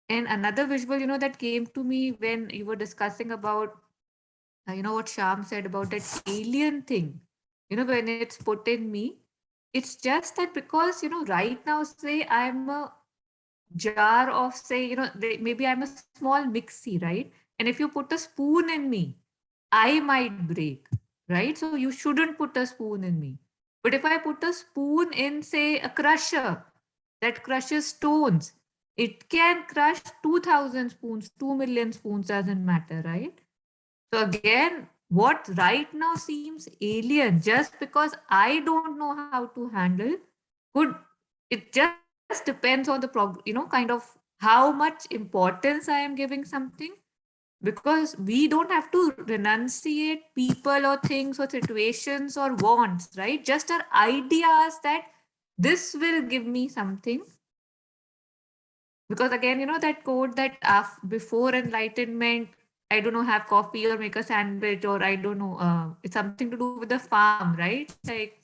And another visual, that came to me when you were discussing about, what Sham said about that alien thing, when it's put in me, it's just that because, right now, say I'm a jar of, say, maybe I'm a small mixie, right? And if you put a spoon in me, I might break, right? So you shouldn't put a spoon in me. But if I put a spoon in, say, a crusher that crushes stones, it can crush 2,000 spoons, 2 million spoons, doesn't matter, right? So again, what right now seems alien, just because I don't know how to handle, could, it just depends on the kind of how much importance I am giving something. Because we don't have to renunciate people or things or situations or wants, right? Just our ideas that this will give me something. Because again, that quote that before enlightenment, I don't know, have coffee or make a sandwich, or I don't know, it's something to do with the farm, right? Like,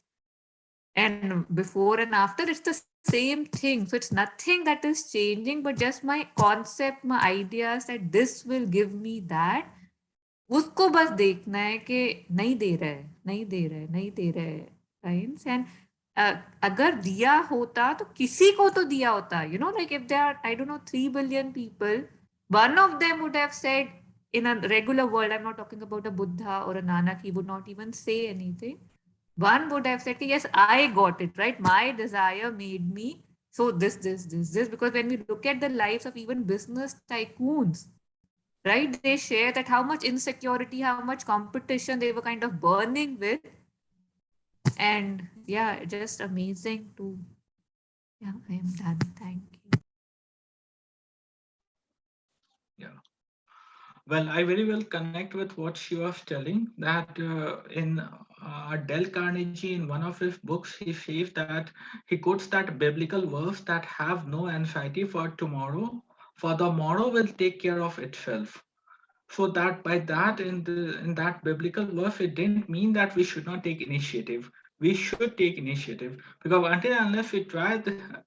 and before and after, it's the same thing. So it's nothing that is changing, but just my concept, my ideas that this will give me that. उसको बस देखना है कि नहीं दे रहा है, नहीं दे रहा है, नहीं दे रहा है, science. And अगर दिया होता तो किसी को तो दिया होता. You know, like if there are, I don't know, 3 billion people, one of them would have said, in a regular world, I'm not talking about a Buddha or a Nanak, he would not even say anything. One would have said, yes, I got it, right? My desire made me. So this. Because when we look at the lives of even business tycoons, right, they share that how much insecurity, how much competition they were kind of burning with. And yeah, just amazing to, yeah, I am done. Thank you. Yeah. Well, I very well connect with what she was telling, that in Dale Carnegie, in one of his books, he says that he quotes that biblical verse that have no anxiety for tomorrow, for the morrow will take care of itself. So that by that in that biblical verse, it didn't mean that we should not take initiative. We should take initiative, because until and unless we try, there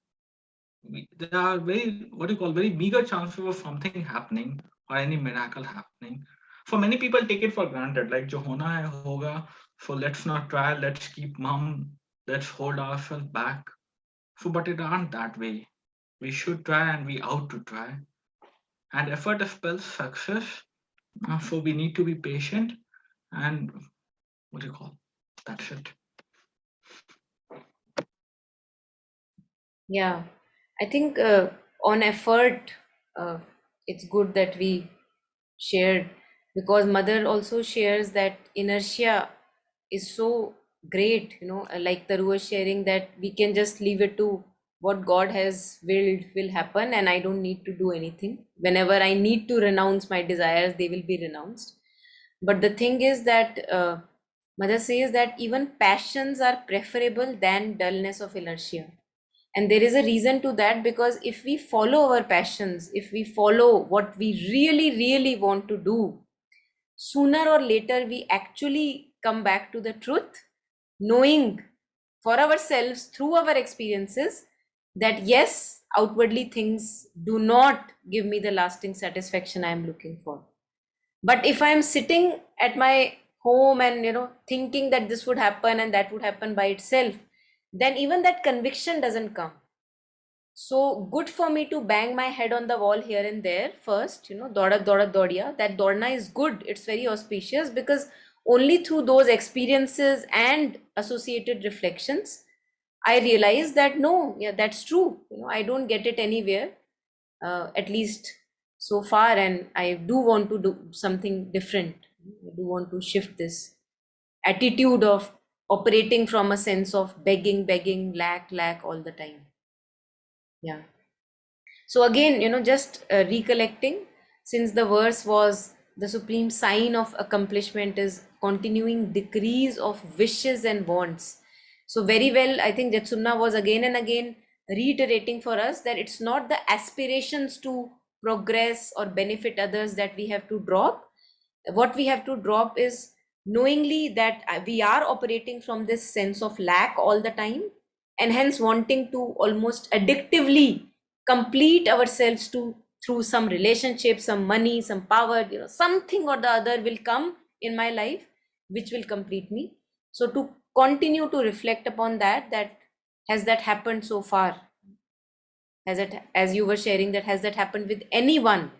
are very, what you call, very meager chances of something happening or any miracle happening. For many people, take it for granted, like jo hona hai hoga. So let's not try. Let's keep mum. Let's hold ourselves back. So, but it aren't that way. We should try, and we ought to try. And effort spells success. So we need to be patient. And what do you call? That's it. Yeah, I think on effort, it's good that we shared, because mother also shares that inertia is so great, like Taru was sharing, that we can just leave it to what God has willed will happen, and I don't need to do anything. Whenever I need to renounce my desires, they will be renounced. But the thing is that mother says that even passions are preferable than dullness of inertia. And there is a reason to that, because if we follow our passions, if we follow what we really, really want to do, sooner or later we actually come back to the truth, knowing for ourselves through our experiences that yes, outwardly things do not give me the lasting satisfaction I am looking for. But if I am sitting at my home and thinking that this would happen and that would happen by itself, then even that conviction doesn't come. So good for me to bang my head on the wall here and there first, doda doda dodia. That dorna is good. It's very auspicious, because only through those experiences and associated reflections, I realize that no, yeah, that's true. I don't get it anywhere, at least so far, and I do want to do something different. I do want to shift this attitude of operating from a sense of begging, lack all the time. Yeah. So again, just recollecting, since the verse was the supreme sign of accomplishment is continuing decrease of wishes and wants. So very well, I think Jetsunma was again and again reiterating for us that it's not the aspirations to progress or benefit others that we have to drop. What we have to drop is knowingly that we are operating from this sense of lack all the time, and hence wanting to almost addictively complete ourselves to through some relationship, some money, some power, something or the other will come in my life which will complete me. So to continue to reflect upon that has that happened so far, has it, as you were sharing, that has that happened with anyone,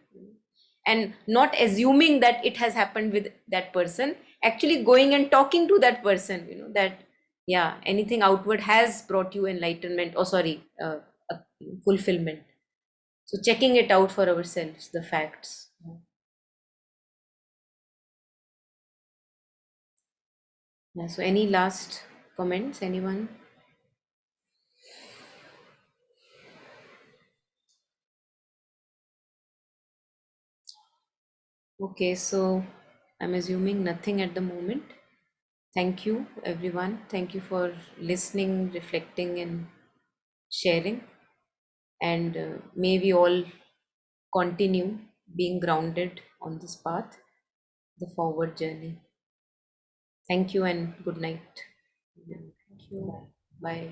and not assuming that it has happened with that person, actually going and talking to that person, that yeah, anything outward has brought you enlightenment, or sorry, fulfillment. So checking it out for ourselves, the facts. Yeah, so any last comments, anyone? Okay, so I'm assuming nothing at the moment. Thank you, everyone. Thank you for listening, reflecting, and sharing. And may we all continue being grounded on this path, the forward journey. Thank you and good night. Thank you. Bye.